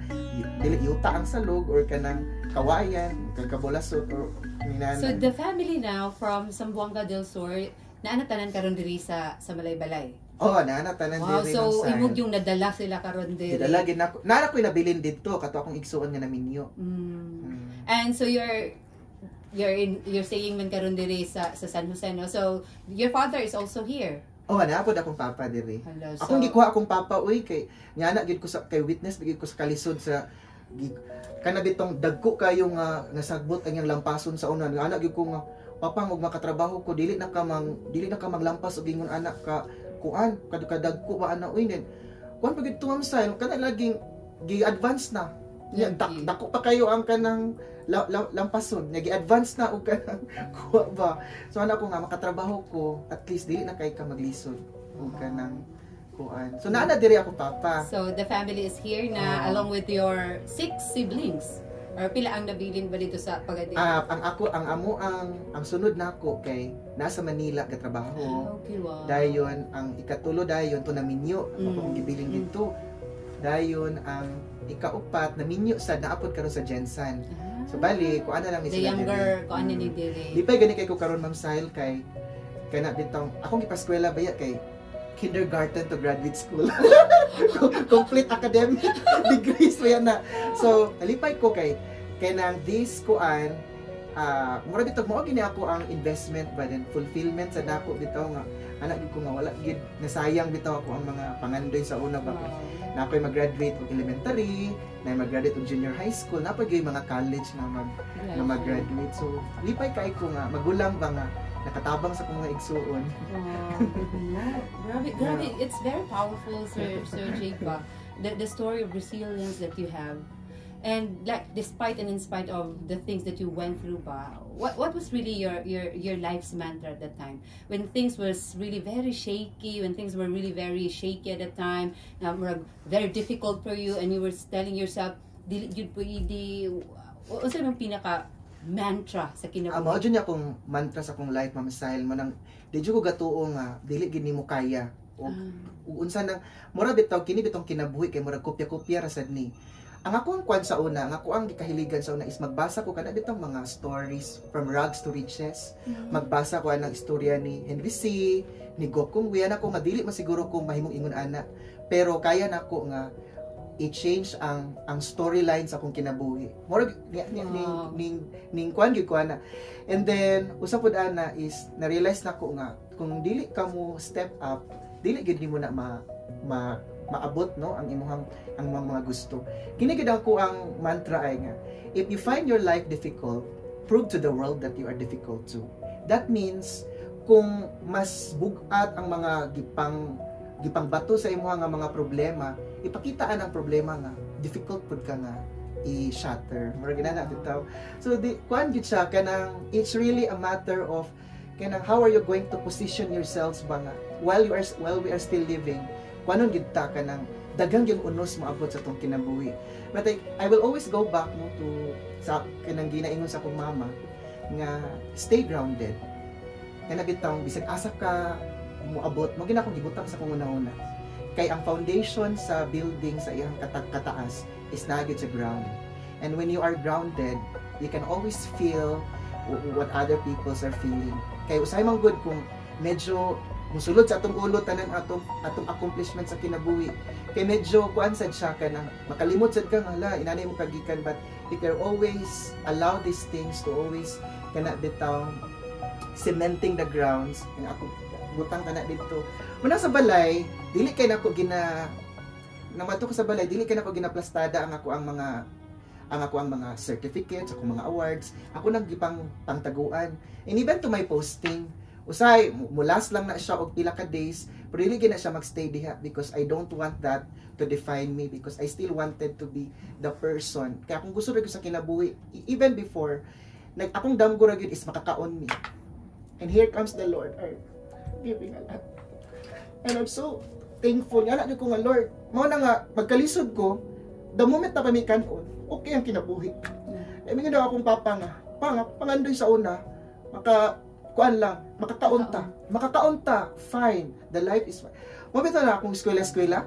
dili yuta ang salog or kanang kawayan kag kabulasot or minana. So the family now from Zamboanga del Sur naanatanan karon diri sa Malaybalay. Oo, naanatanan diri. Wow, so imong yung nadala sila karon diri. Nadala gid nako. Nara ko'y nabilin dito kato akong igsuon nga naminyo. And so you're saying man karon diri sa San Jose, no? So your father is also here. Oh, naapod akong papa diri. Hello, so, akong gikuha akong papa uy kay nyana gid ko sa kay witness gid ko sa kalisod sa kana bitong dagko kayo nga nasagbot ang iyang lampason sa una. Anak gid ko nga papa og makatrabaho ko dili na ka maglampas og ingon anak ka kuan kadagko ba ana uy nen. Kuan pagid to Ma'am Sile kana laging gi-advance na Dako pa kayo ang kanang lampason. Nagi-advance na og kanang kuha ba. So ana ko nga makatrabaho ko, at least dili na kay ka maglisod og kanang kuan. So naana diri ako papa. So the family is here na along with your 6 siblings. Or pila ang nabilin ba dito sa Pagadi? Ang sunod nako kay nasa Manila ka trabaho. Okay, wow. Dayon ang ikatulo dayon to na minyo akong gibilin dito. Dayon ang ikaupat na minyo sad naapod karon sa Jensen. So bali ko ana lang The younger ko ano ni diri. Di pa gani kay ko karon Ma'am Sahil kay kana bitong akong ipaskwela baya kay kindergarten to graduate school. Complete academic degrees pa yan na. So, nalipay ko kay nang this kuan, mura bitog mo gini ako ang investment ba then fulfillment sa dako bitaw nga anak gid ko nga wala gid nasayang bitaw ako ang mga pangandoy sa una ba. Na ako'y mag-graduate og elementary, na mag-graduate og junior high school, na pa mga college na mag-graduate. So, lipay kay ko nga magulang ba nga nakatabang sa kong mga igsuon. Grabe. It's very powerful, Sir Jake ba? The story of resilience that you have. And like despite and in spite of the things that you went through ba, what was really your life's mantra at that time? When things was really very shaky, when things were really very shaky at that time, were very difficult for you and you were telling yourself, dili gyud pwede, unsa man pinaka mantra sa kinabuhi? Mao jud niya akong mantra sa akong life, Ma'am Sahil, manang di jud ko gatuo nga dili gid nimo kaya. O unsa nang mura bitaw kini bitong kinabuhi kay mura kopya-kopya ra sad ni. Ang akong kwan sa una, ang ako ang gikahiligan sa una is magbasa ko kana bitong mga stories from rags to riches. Magbasa ko ang istorya ni Henry C, ni Gokong Wei, ako nga dili masiguro kung mahimong ingon ana, pero kaya nako nga i-change ang storyline sa akong kinabuhi. Mura ning kwan gyud ko ana. And then usa pud ana is na-realize nako nga kung dili ka mo step up, dili gid nimo na maabot no ang imong ang mga gusto. Kini gid ako ang mantra ay nga, if you find your life difficult, prove to the world that you are difficult too. That means kung mas bugat ang mga gipang bato sa imong nga mga problema, ipakitaan ang problema nga difficult pud ka nga i-shatter. Mura ginana bitaw. So the kuan gid siya kanang it's really a matter of kanang how are you going to position yourselves ba nga while we are still living. Kuanon gid ta kanang daghang yung unos maabot sa tong kinabuhi. But I will always go back no to sa kanang ginaingon sa akong mama nga stay grounded. Kana bitaw bisag asa ka moabot, mo gina akong gibutang sa kung una-una. Kay ang foundation sa building sa iyang kataas is nagid sa ground. And when you are grounded, you can always feel what other people are feeling. Kay usay man good kung medyo musulod sa atong ulo tanan atong accomplishment sa kinabuhi. Kay medyo kuan sad siya kanang makalimot sad ka hala inanay mo kagikan, but if you always allow these things to always kana bitaw cementing the grounds and ako butang kana dito. Muna sa balay, dili kay nako namato ko sa balay, dili kay nako ginaplastada ang ako ang mga certificates, ako mga awards, ako nang gipang pangtaguan. And even to my posting, usay mulas lang na siya og pila ka days, pero dili gina siya magstay diha because I don't want that to define me, because I still wanted to be the person. Kaya kung gusto ra gyud sa kinabuhi, even before, akong damgo ra gyud is makakaon me. And here comes the Lord giving a lot. And I'm so thankful. Nga na ko nga, Lord, mao na nga magkalisod ko, the moment na pamikanon, okay ang kinabuhi. I mean, daw akong papa nga, pangandoy sa una, makakaunta, fine, the life is fine. Mabito na akong eskwela,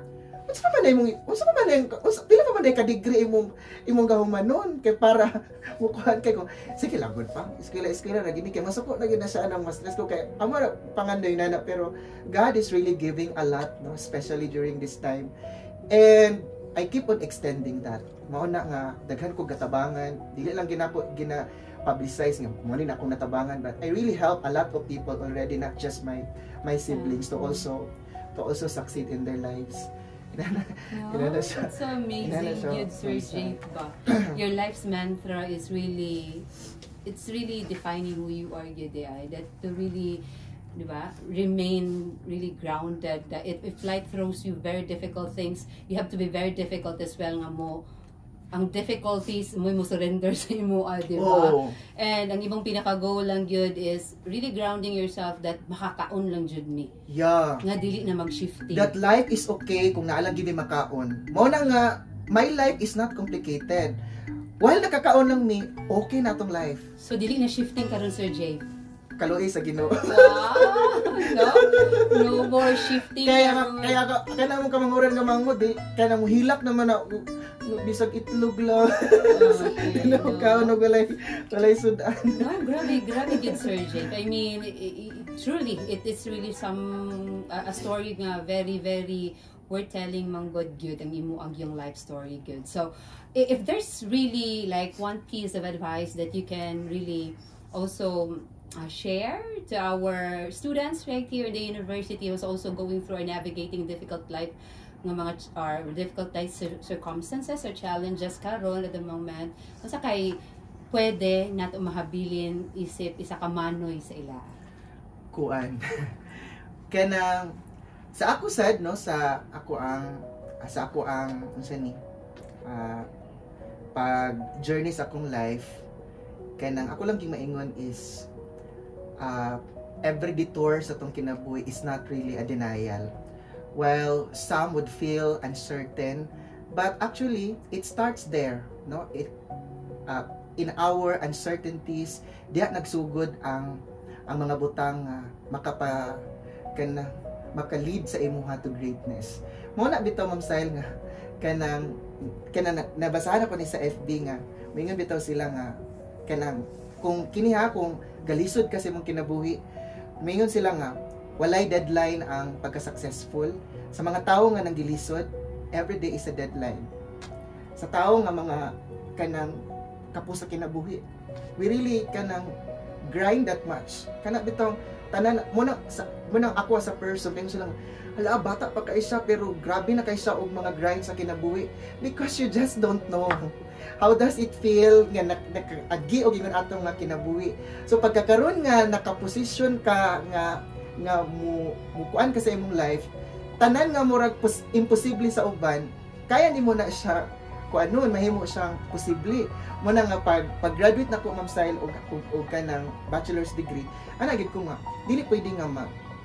pila pa man day ka-degree imong gahumanon, kay para mukuhan kay ko, sige lang good pa, eskwela na gini, kay masuko na gina siya ng mas stress ko, kay amo pangandoy na, pero God is really giving a lot, no, especially during this time. And I keep on extending that. Mauna nga, daghan ko gatabangan, dili lang publicize nga mo na akong natabangan, but I really help a lot of people already, not just my siblings, to also succeed in their lives. That's so amazing, good Sir Jake ba. Your life's mantra is really, it's really defining who you are, that to really, diba, remain really grounded. That if life throws you very difficult things, you have to be very difficult as well nga mo ang difficulties mo surrender sa imo, di ba? Oh. And ang ibang pinaka-goal lang yun is really grounding yourself that makakaon lang jud mi. Yeah. Nga dili na mag-shifting. That life is okay kung naalang gini makaon. Mao na nga, my life is not complicated. While nakakaon lang mi, okay na tong life. So dili na shifting karon, Sir Jay. Kaluoy sa Ginoo. No? No more shifting. kaya mo kamanguran nga mangod, kaya mo hilak naman na bisag itlog lang. Okay, Kaon og walay sudan. No, grabe good, Sir Jay. I mean, truly, it is really a story nga very, very worth telling mang good ang imo ang yung life story good. So, if there's really like one piece of advice that you can really also share to our students right here in the university who's also going through or navigating difficult life ng mga difficult life circumstances or challenges karon at the moment, unsa kay pwede nato mahabilin isip isa ka manoy sa ila kuan kanang sa ako sad no sa ako ang unsa ni pag journey sa akong life kanang ako lang gyud maingon is every detour sa tong kinabuhi is not really a denial. While some would feel uncertain, but actually it starts there, no? In our uncertainties, diha nagsugod ang mga butang maka-lead sa imuha to greatness. Mo na bitaw Ma'am Sile nga kanang nabasahan ako ni sa FB nga moingon bitaw sila nga kanang kung galisod kasi mong kinabuhi, mayon sila nga walay deadline ang pagka-successful. Sa mga tao nga nanggilisod, every day is a deadline. Sa tao nga mga kanang kapos sa kinabuhi, we really kanang grind that much. Kana bitong tanan mo nang ako sa person kay sila hala bata pa kay siya pero grabe na kay siya og mga grind sa kinabuhi because you just don't know. How does it feel nga nag-agi og ingon atong nga kinabuhi. So pagkakaroon nga nakaposisyon ka nga mukuan ka sa imong life, tanan nga murag imposible sa uban, kaya nimo na siya kuanon mahimo siyang posible. Mo na nga pag-graduate na ko Ma'am Sile og kanang bachelor's degree, ana gid ko nga dili pwede nga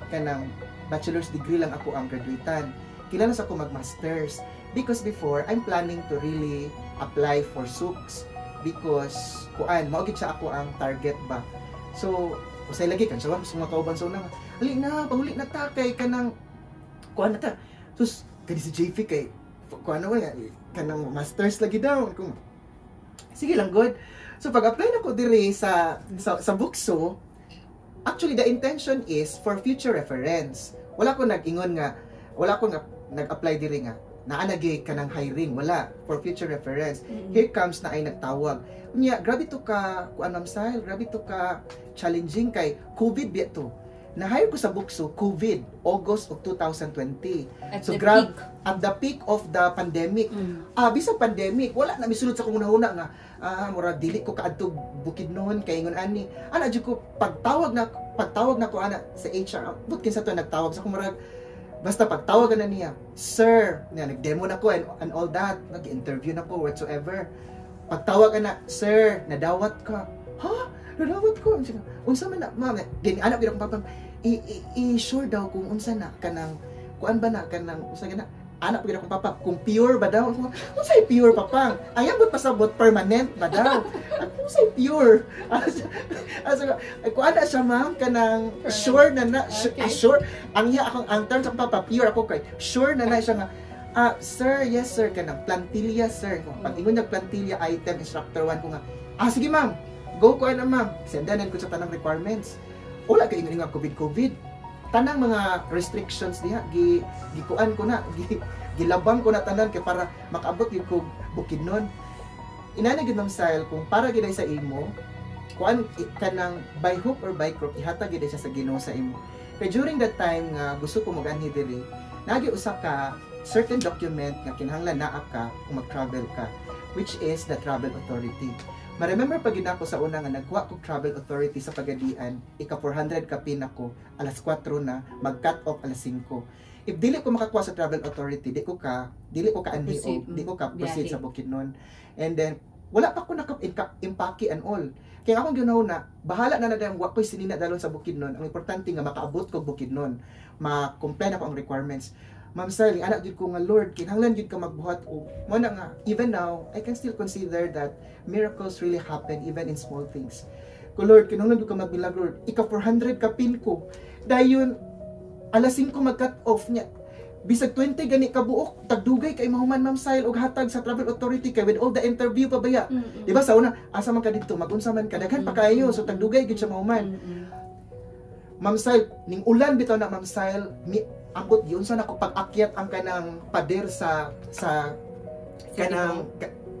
kanang bachelor's degree lang ako ang graduatean. Kinahanglan sa ko mag-masters. Because before, I'm planning to really apply for SUCS because maugid siya ako ang target ba. So, usay lagi kan siya sa mga kauban sa unang, hali na, panguli na ta kay kanang kuan na ta. Sus, kani si JV kay kuan na kanang masters lagi daw. Sige lang good. So pag-apply na ko dire sa Bukso, actually the intention is for future reference. Wala ko nag-apply dire nga naanagay ka ng hiring, wala, for future reference. Here comes na ay nagtawag. Unya, grabe to ka, Ma'am Sile, grabe to ka challenging kay COVID biya to. Na-hire ko sa Bukso, COVID, August of 2020. At so the peak. At the peak of the pandemic. Bisa pandemic, wala na misulod sa kong una nga, murag dili ko kaadtog Bukidnon kay ingon ani. Ana jud ko pagtawag na ko ana sa HR. But kinsa to nagtawag sa kong murag basta pagtawag na niya, sir, nag-demo na ko and all that, nag-interview na ko, whatsoever. Pagtawag na, sir, nadawat ka. Ha? Nadawat ko? Unsa man na, ma'am, anak ko papa, i-sure daw kung unsa na, kanang, kuan ba na, kanang, unsa na, anak ko papa, kung pure ba daw? Unsay pure, papa? Ayabot pasabot, permanent ba daw? Unsay pure? Kuan na siya, ma'am, kanang sure na Okay. sure. Ang term sa papa, pure ako kay, sure na siya nga, sir, yes sir, kanang plantilla, sir. Pag ingon nag plantilla item, instructor 1 ko nga, sige ma'am, go ko na ma'am. Sendanan ko sa tanang requirements. Wala kay ingon nga COVID. Tanang mga restrictions diha gikuan ko na gilabang ko na tanan kay para makaabot gyud ko Bukidnon. Inana gyud Ma'am Sile kung para gyud sa imo kuan kanang by hook or by crook ihatag gyud siya sa Ginoo sa imo. Kay during that time nga gusto ko mag-anhi diri, nagi usa ka certain document nga kinahanglan naa ka kung mag-travel ka, which is the travel authority. Ma-remember pag yun ako sa una nga nagkuha ko travel authority sa Pagadian, ika 400 ka pin ako, alas 4 na, mag-cut off alas 5. If dili ko makakuha sa travel authority, dili ko ka anhi o di ko ka proceed sa Bukidnon. And then wala pa ko naka-impake and all. Kaya akong ginahuna, bahala na nadang wa ko'y sinina dalon sa Bukidnon. Ang importante nga makaabot ko Bukidnon, ma-comply ako ang requirements. Ma'am Sally, anak jud ko nga Lord, kinahanglan jud ka magbuhat o mo na nga even now I can still consider that miracles really happen even in small things. Ko Lord, kinahanglan jud ka magmilagro. Ika 400 ka pin ko. Dayon alas 5 mag-cut off niya. Bisag 20 gani ka buok, tagdugay kay mahuman Ma'am Sally og hatag sa travel authority kay with all the interview pa baya. Di ba sa una, asa man ka dito, magunsa man ka, daghan pa kayo, so tagdugay gid siya mahuman. Ma'am Sally, ning ulan bitaw na Ma'am Sally, ambot yun sa nako pag-akyat ang kanang pader sa kanang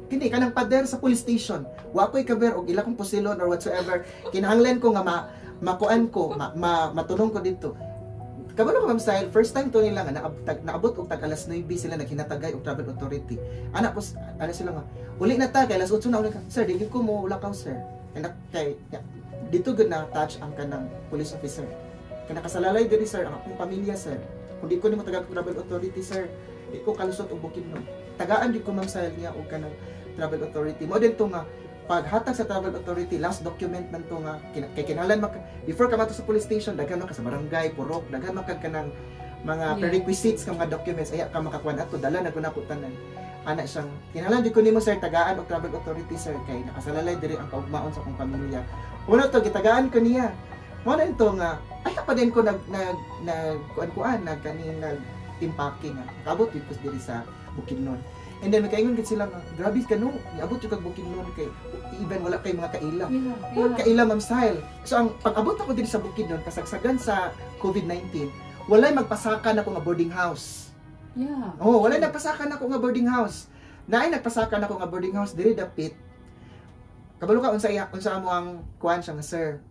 kanang pader sa police station. Wa ko'y kaber og ila kong pusilon or whatsoever. Kinahanglan ko nga makuan ko, matunong ko dito. Kabalo ko Ma'am Sally, first time to nila nga naabot og tag alas 9 sila naghinatagay og travel authority. Anak ko sila nga, uli na ta kay alas 8 na uli ka. Sir, dili ko mo wala ka sir. Kay dito gud na touch ang kanang police officer. Kana kasalalay diri sir ang akong pamilya sir. Kung di ko nimo taga travel authority sir, di ko kalusot og Bukidnon. Tagaan di ko Ma'am Sally niya og kanang travel authority. Mo din to nga paghatag sa travel authority, last document man to nga kay kinahanglan before ka mato sa police station, daghan ka sa barangay, purok, daghan ka ng mga prerequisites ka mga documents aya ka makakuan ato dala na ko tanan. Ana siyang kinahanglan di ko nimo sir tagaan og travel authority sir kay nakasalalay diri ang kaugmaon sa akong pamilya. Una to gitagaan ko niya. Mo na ito nga, ay pa din ko kuan impake nga. Kabot dito diri sa Bukidnon. And then makaingon gid sila nga, grabe ka no, niabot yung kag Bukidnon kay even wala kay mga kaila. Wala kaila Ma'am Sally. So ang pag-abot ako diri sa Bukidnon kasagsagan sa COVID-19, walay magpasakan ako nga boarding house. Yeah. Oh, walay nagpasakan ako nga boarding house. Naay nagpasakan ako nga boarding house diri dapit. Kabalo ka unsa amo ang kuan siya nga sir.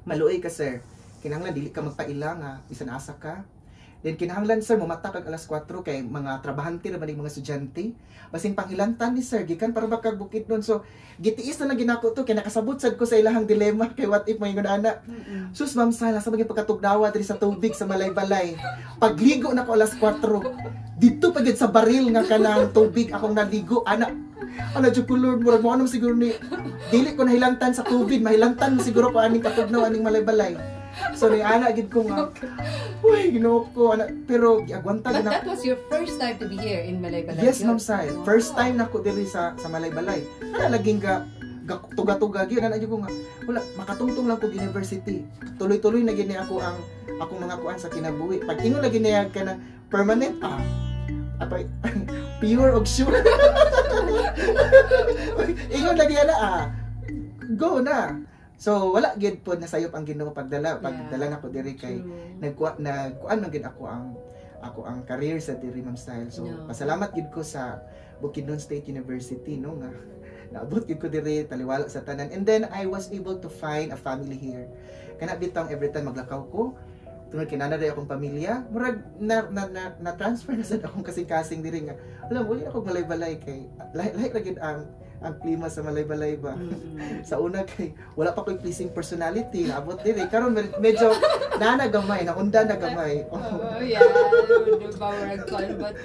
Maluoy ka sir. Kinahanglan dili ka magpaila nga bisan asa ka. Then kinahanglan sir mamata kag alas 4 kay mga trabahante ra ba mga estudyante. Basing panghilantan ni sir gikan para ba kag Bukidnon. So gitiis na lang ginako to kay nakasabot sad ko sa ilahang dilema kay what if moingon ana. Sus Ma'am Sally sa maging pagkatugnawa diri sa tubig sa Malaybalay. Pagligo na ko alas 4. Dito pa gid sa baril nga kanang tubig akong naligo ana. Ala jud ko Lord, murag mo anong siguro ni dili ko nahilantan sa tubig, mahilantan siguro ko aning katugnaw aning Malaybalay. So ni ana gid ko nga. Uy, Ginoo ko ana pero giagwanta But na. that was your first time to be here in Malaybalay. Yes, Ma'am Sally. First time nako diri sa Malaybalay. Ana laging tuga-tuga gyud ana jud ko nga. Wala makatungtong lang ko university. Tuloy-tuloy na gid ako ang akong mga kuan sa kinabuhi. Pag ingon lagi niya kana permanent apay pure og sure. Ingon lagi ana go na. So wala gid pod nasayop ang Ginoo pagdala nako diri kay nagkuan man gid ako ang career sa diri Ma'am Sally. So pasalamat gid ko sa Bukidnon State University no nga naabot gid ko diri taliwala sa tanan. And then I was able to find a family here. Kana bitang every time maglakaw ko tungod kinana day akong pamilya, murag na transfer na sad akong kasing-kasing diri nga. Alam uli ako Malaybalay kay lahi ra gid ang klima sa Malaybalay ba. Sa una kay wala pa ko'y pleasing personality, naabot diri karon medyo nagamay, naunda na gamay. Yeah, but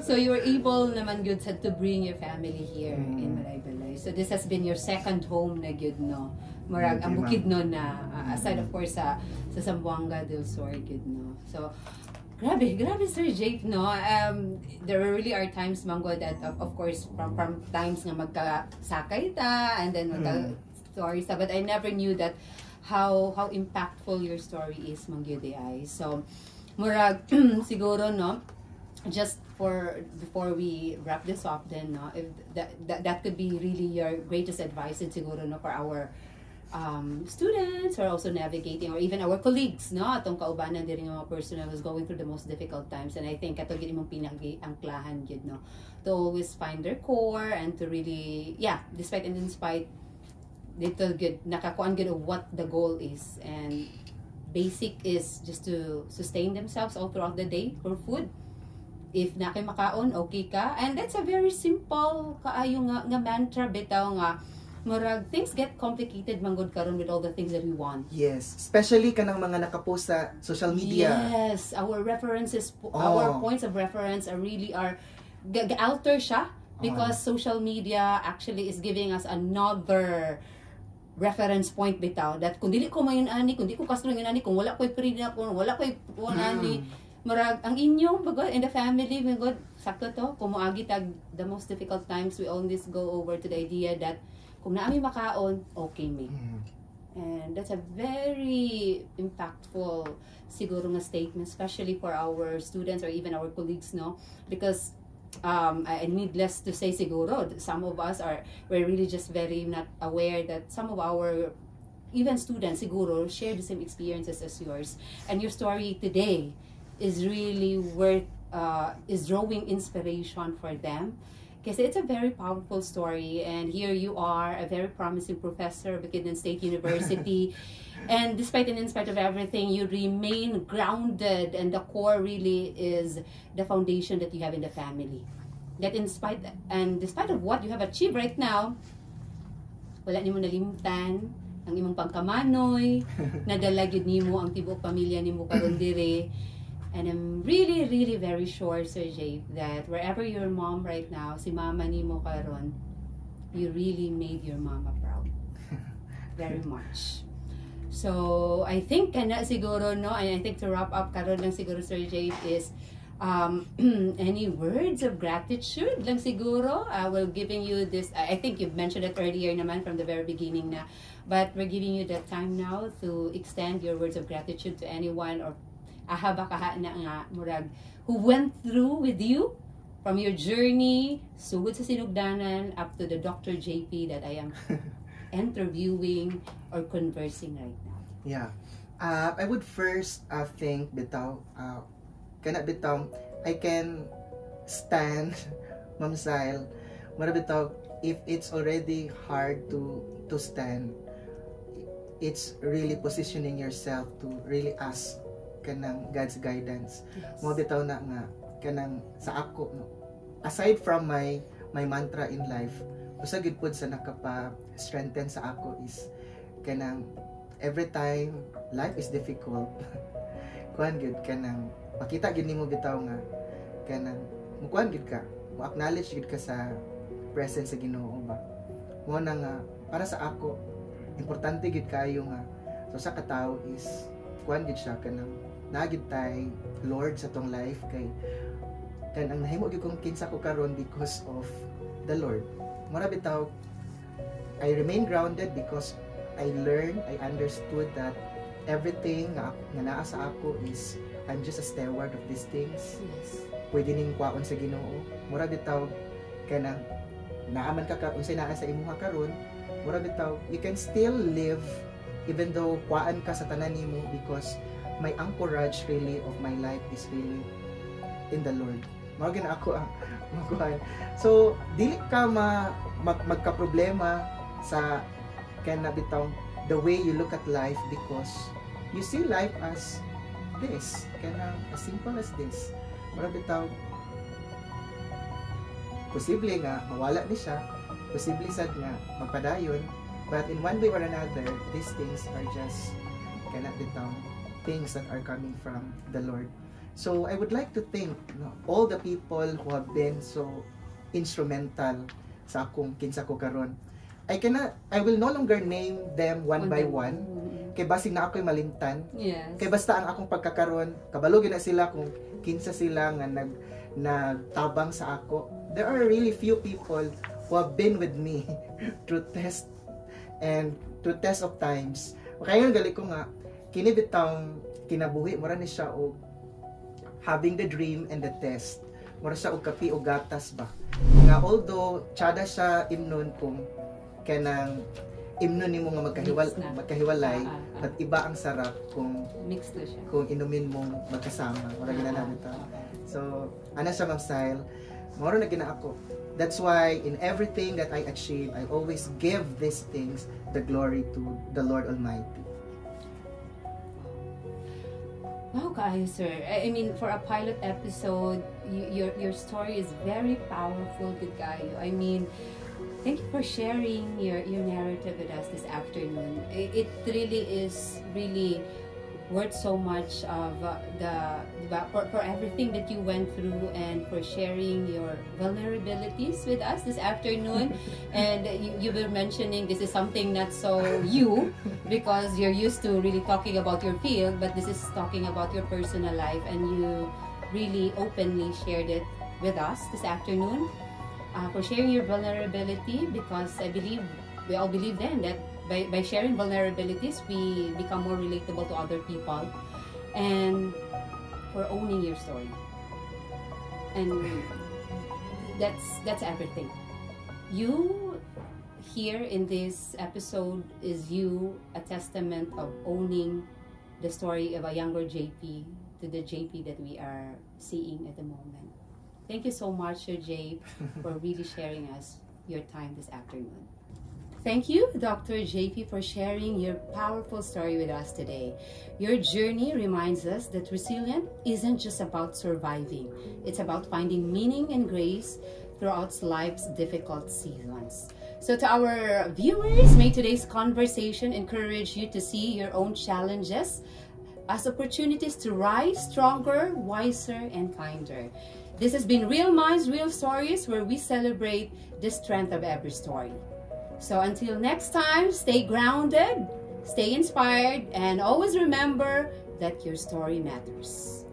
so you were able naman good to bring your family here in Malaybalay. So this has been your second home na good no. Murag ang Bukidnon na aside of course sa Zamboanga del Sur good no. So grabe Sir Jake no. There really are times manggo that of course from times nga magkasakay ta and then stories ta, but I never knew that how impactful your story is manggo di ay. So murag siguro no, just before we wrap this up then no, if that could be really your greatest advice and siguro no for our students who are also navigating or even our colleagues no atong kaubanan diri nga mga person who's going through the most difficult times. And I think ato gid imong pinagi-angklahan gid no to always find their core and to really despite and in spite dito gid nakakuan gid of what the goal is, and basic is just to sustain themselves all throughout the day for food. If na kay makaon okay ka, and that's a very simple kaayo nga mantra bitaw nga murag things get complicated manggod karon with all the things that we want. Yes, especially kanang mga nakapost sa social media. Yes, our references, our points of reference are really alter siya because social media actually is giving us another reference point bitaw that kung dili ko mayon ani, kung di ko custom yun ani, kung wala ko'y prida, kung wala ko'y ani, marag ang inyong bagod in the family bagod sakto to kung moagi tag the most difficult times we always go over to the idea that kung naami makaon okay me. And that's a very impactful siguro nga statement, especially for our students or even our colleagues, no? Because I needless to say siguro some of us we're really just very not aware that some of our even students siguro share the same experiences as yours, and your story today is really worth is drawing inspiration for them. Kasi it's a very powerful story, and here you are, a very promising professor of Bukidnon State University, and despite and in spite of everything, you remain grounded, and the core really is the foundation that you have in the family. That despite of what you have achieved right now, wala nimo nalimutan ang imong pangkamanoy, nadala gyud nimo ang tibuok pamilya nimo karon dire. And I'm really, really very sure, Sir Jay, that wherever your mom right now, si mama ni mo karon, you really made your mama proud. Very much. So, I think, kana siguro, no, and I think to wrap up karon lang siguro, Sir Jay, is any words of gratitude lang siguro. We're giving you this, I think you've mentioned it earlier naman from the very beginning na, but we're giving you that time now to extend your words of gratitude to anyone or ahaba kaha na nga murag who went through with you from your journey sugod sa sinugdanan up to the Dr. JP that I am interviewing or conversing right now. Yeah. I would first think bitaw kana bitaw I can stand Ma'am Sile mura bitaw if it's already hard to stand, it's really positioning yourself to really ask kanang God's guidance. Yes. Mo bitaw na nga kanang sa ako no. Aside from my mantra in life, usa gid pud sa nakapa-strengthen sa ako is kanang every time life is difficult. Kuan gid kanang makita gid nimo bitaw nga kanang mukuan gid ka, mo acknowledge gid ka sa presence sa Ginoo ba. Mo na nga para sa ako importante gid kayo nga so sa katawo is kuan gid siya kanang nagid tay Lord sa tong life kay kanang nahimo gyud kong kinsa ko karon because of the Lord. Mura bitaw I remain grounded because I learned, I understood that everything nga naa sa ako is I'm just a steward of these things. Yes. Pwede ning kwaon sa Ginoo. Mura bitaw kanang naaman ka unsay naa sa imuha karon, mura bitaw you can still live even though kwaan ka sa tanan nimo because my anchorage really of my life is really in the Lord. Mao gina ako ang magkuhan. So dili ka magka-problema sa kana bitaw the way you look at life because you see life as this, kana as simple as this. Mura bitaw posible nga mawala ni siya, posible sad nga magpadayon, but in one way or another these things are just kana bitaw things that are coming from the Lord. So I would like to thank all the people who have been so instrumental sa akong kinsa ko karon. I will no longer name them one by one. Kay basig na ako'y malimtan. Yes. Kay basta ang akong pagkakaron, kabalo na sila kung kinsa sila nga nagtabang sa ako. There are really few people who have been with me through test of times. Kaya gali ko nga kini bitang kinabuhi mura ni siya og having the dream and the test. Mura siya og kapi o gatas ba. Nga although tsada siya imnon kung kanang imnon nimo nga magkahiwalay, but iba ang sarap kung mixed na siya. Kung inumin mo magkasama. Mura ginanamit ta. So, ana siya Ma'am Sile. Mura na gina ako. That's why in everything that I achieve, I always give these things the glory to the Lord Almighty. Wow, kaayo, sir. I mean, for a pilot episode, your story is very powerful, good kaayo. I mean, Thank you for sharing your narrative with us this afternoon. It really is really worth so much of for everything that you went through and for sharing your vulnerabilities with us this afternoon. And you were mentioning this is something not so you, because you're used to really talking about your field, but this is talking about your personal life, and you really openly shared it with us this afternoon. For sharing your vulnerability, because I believe we all believe then that by sharing vulnerabilities we become more relatable to other people, and for owning your story, and that's everything. You here in this episode is you a testament of owning the story of a younger JP to the JP that we are seeing at the moment. Thank you so much, Sir Jay, for really sharing us your time this afternoon. Thank you, Dr. JP, for sharing your powerful story with us today. Your journey reminds us that resilience isn't just about surviving. It's about finding meaning and grace throughout life's difficult seasons. So to our viewers, may today's conversation encourage you to see your own challenges as opportunities to rise stronger, wiser, and kinder. This has been Real Minds, Real Stories, where we celebrate the strength of every story. So until next time, stay grounded, stay inspired, and always remember that your story matters.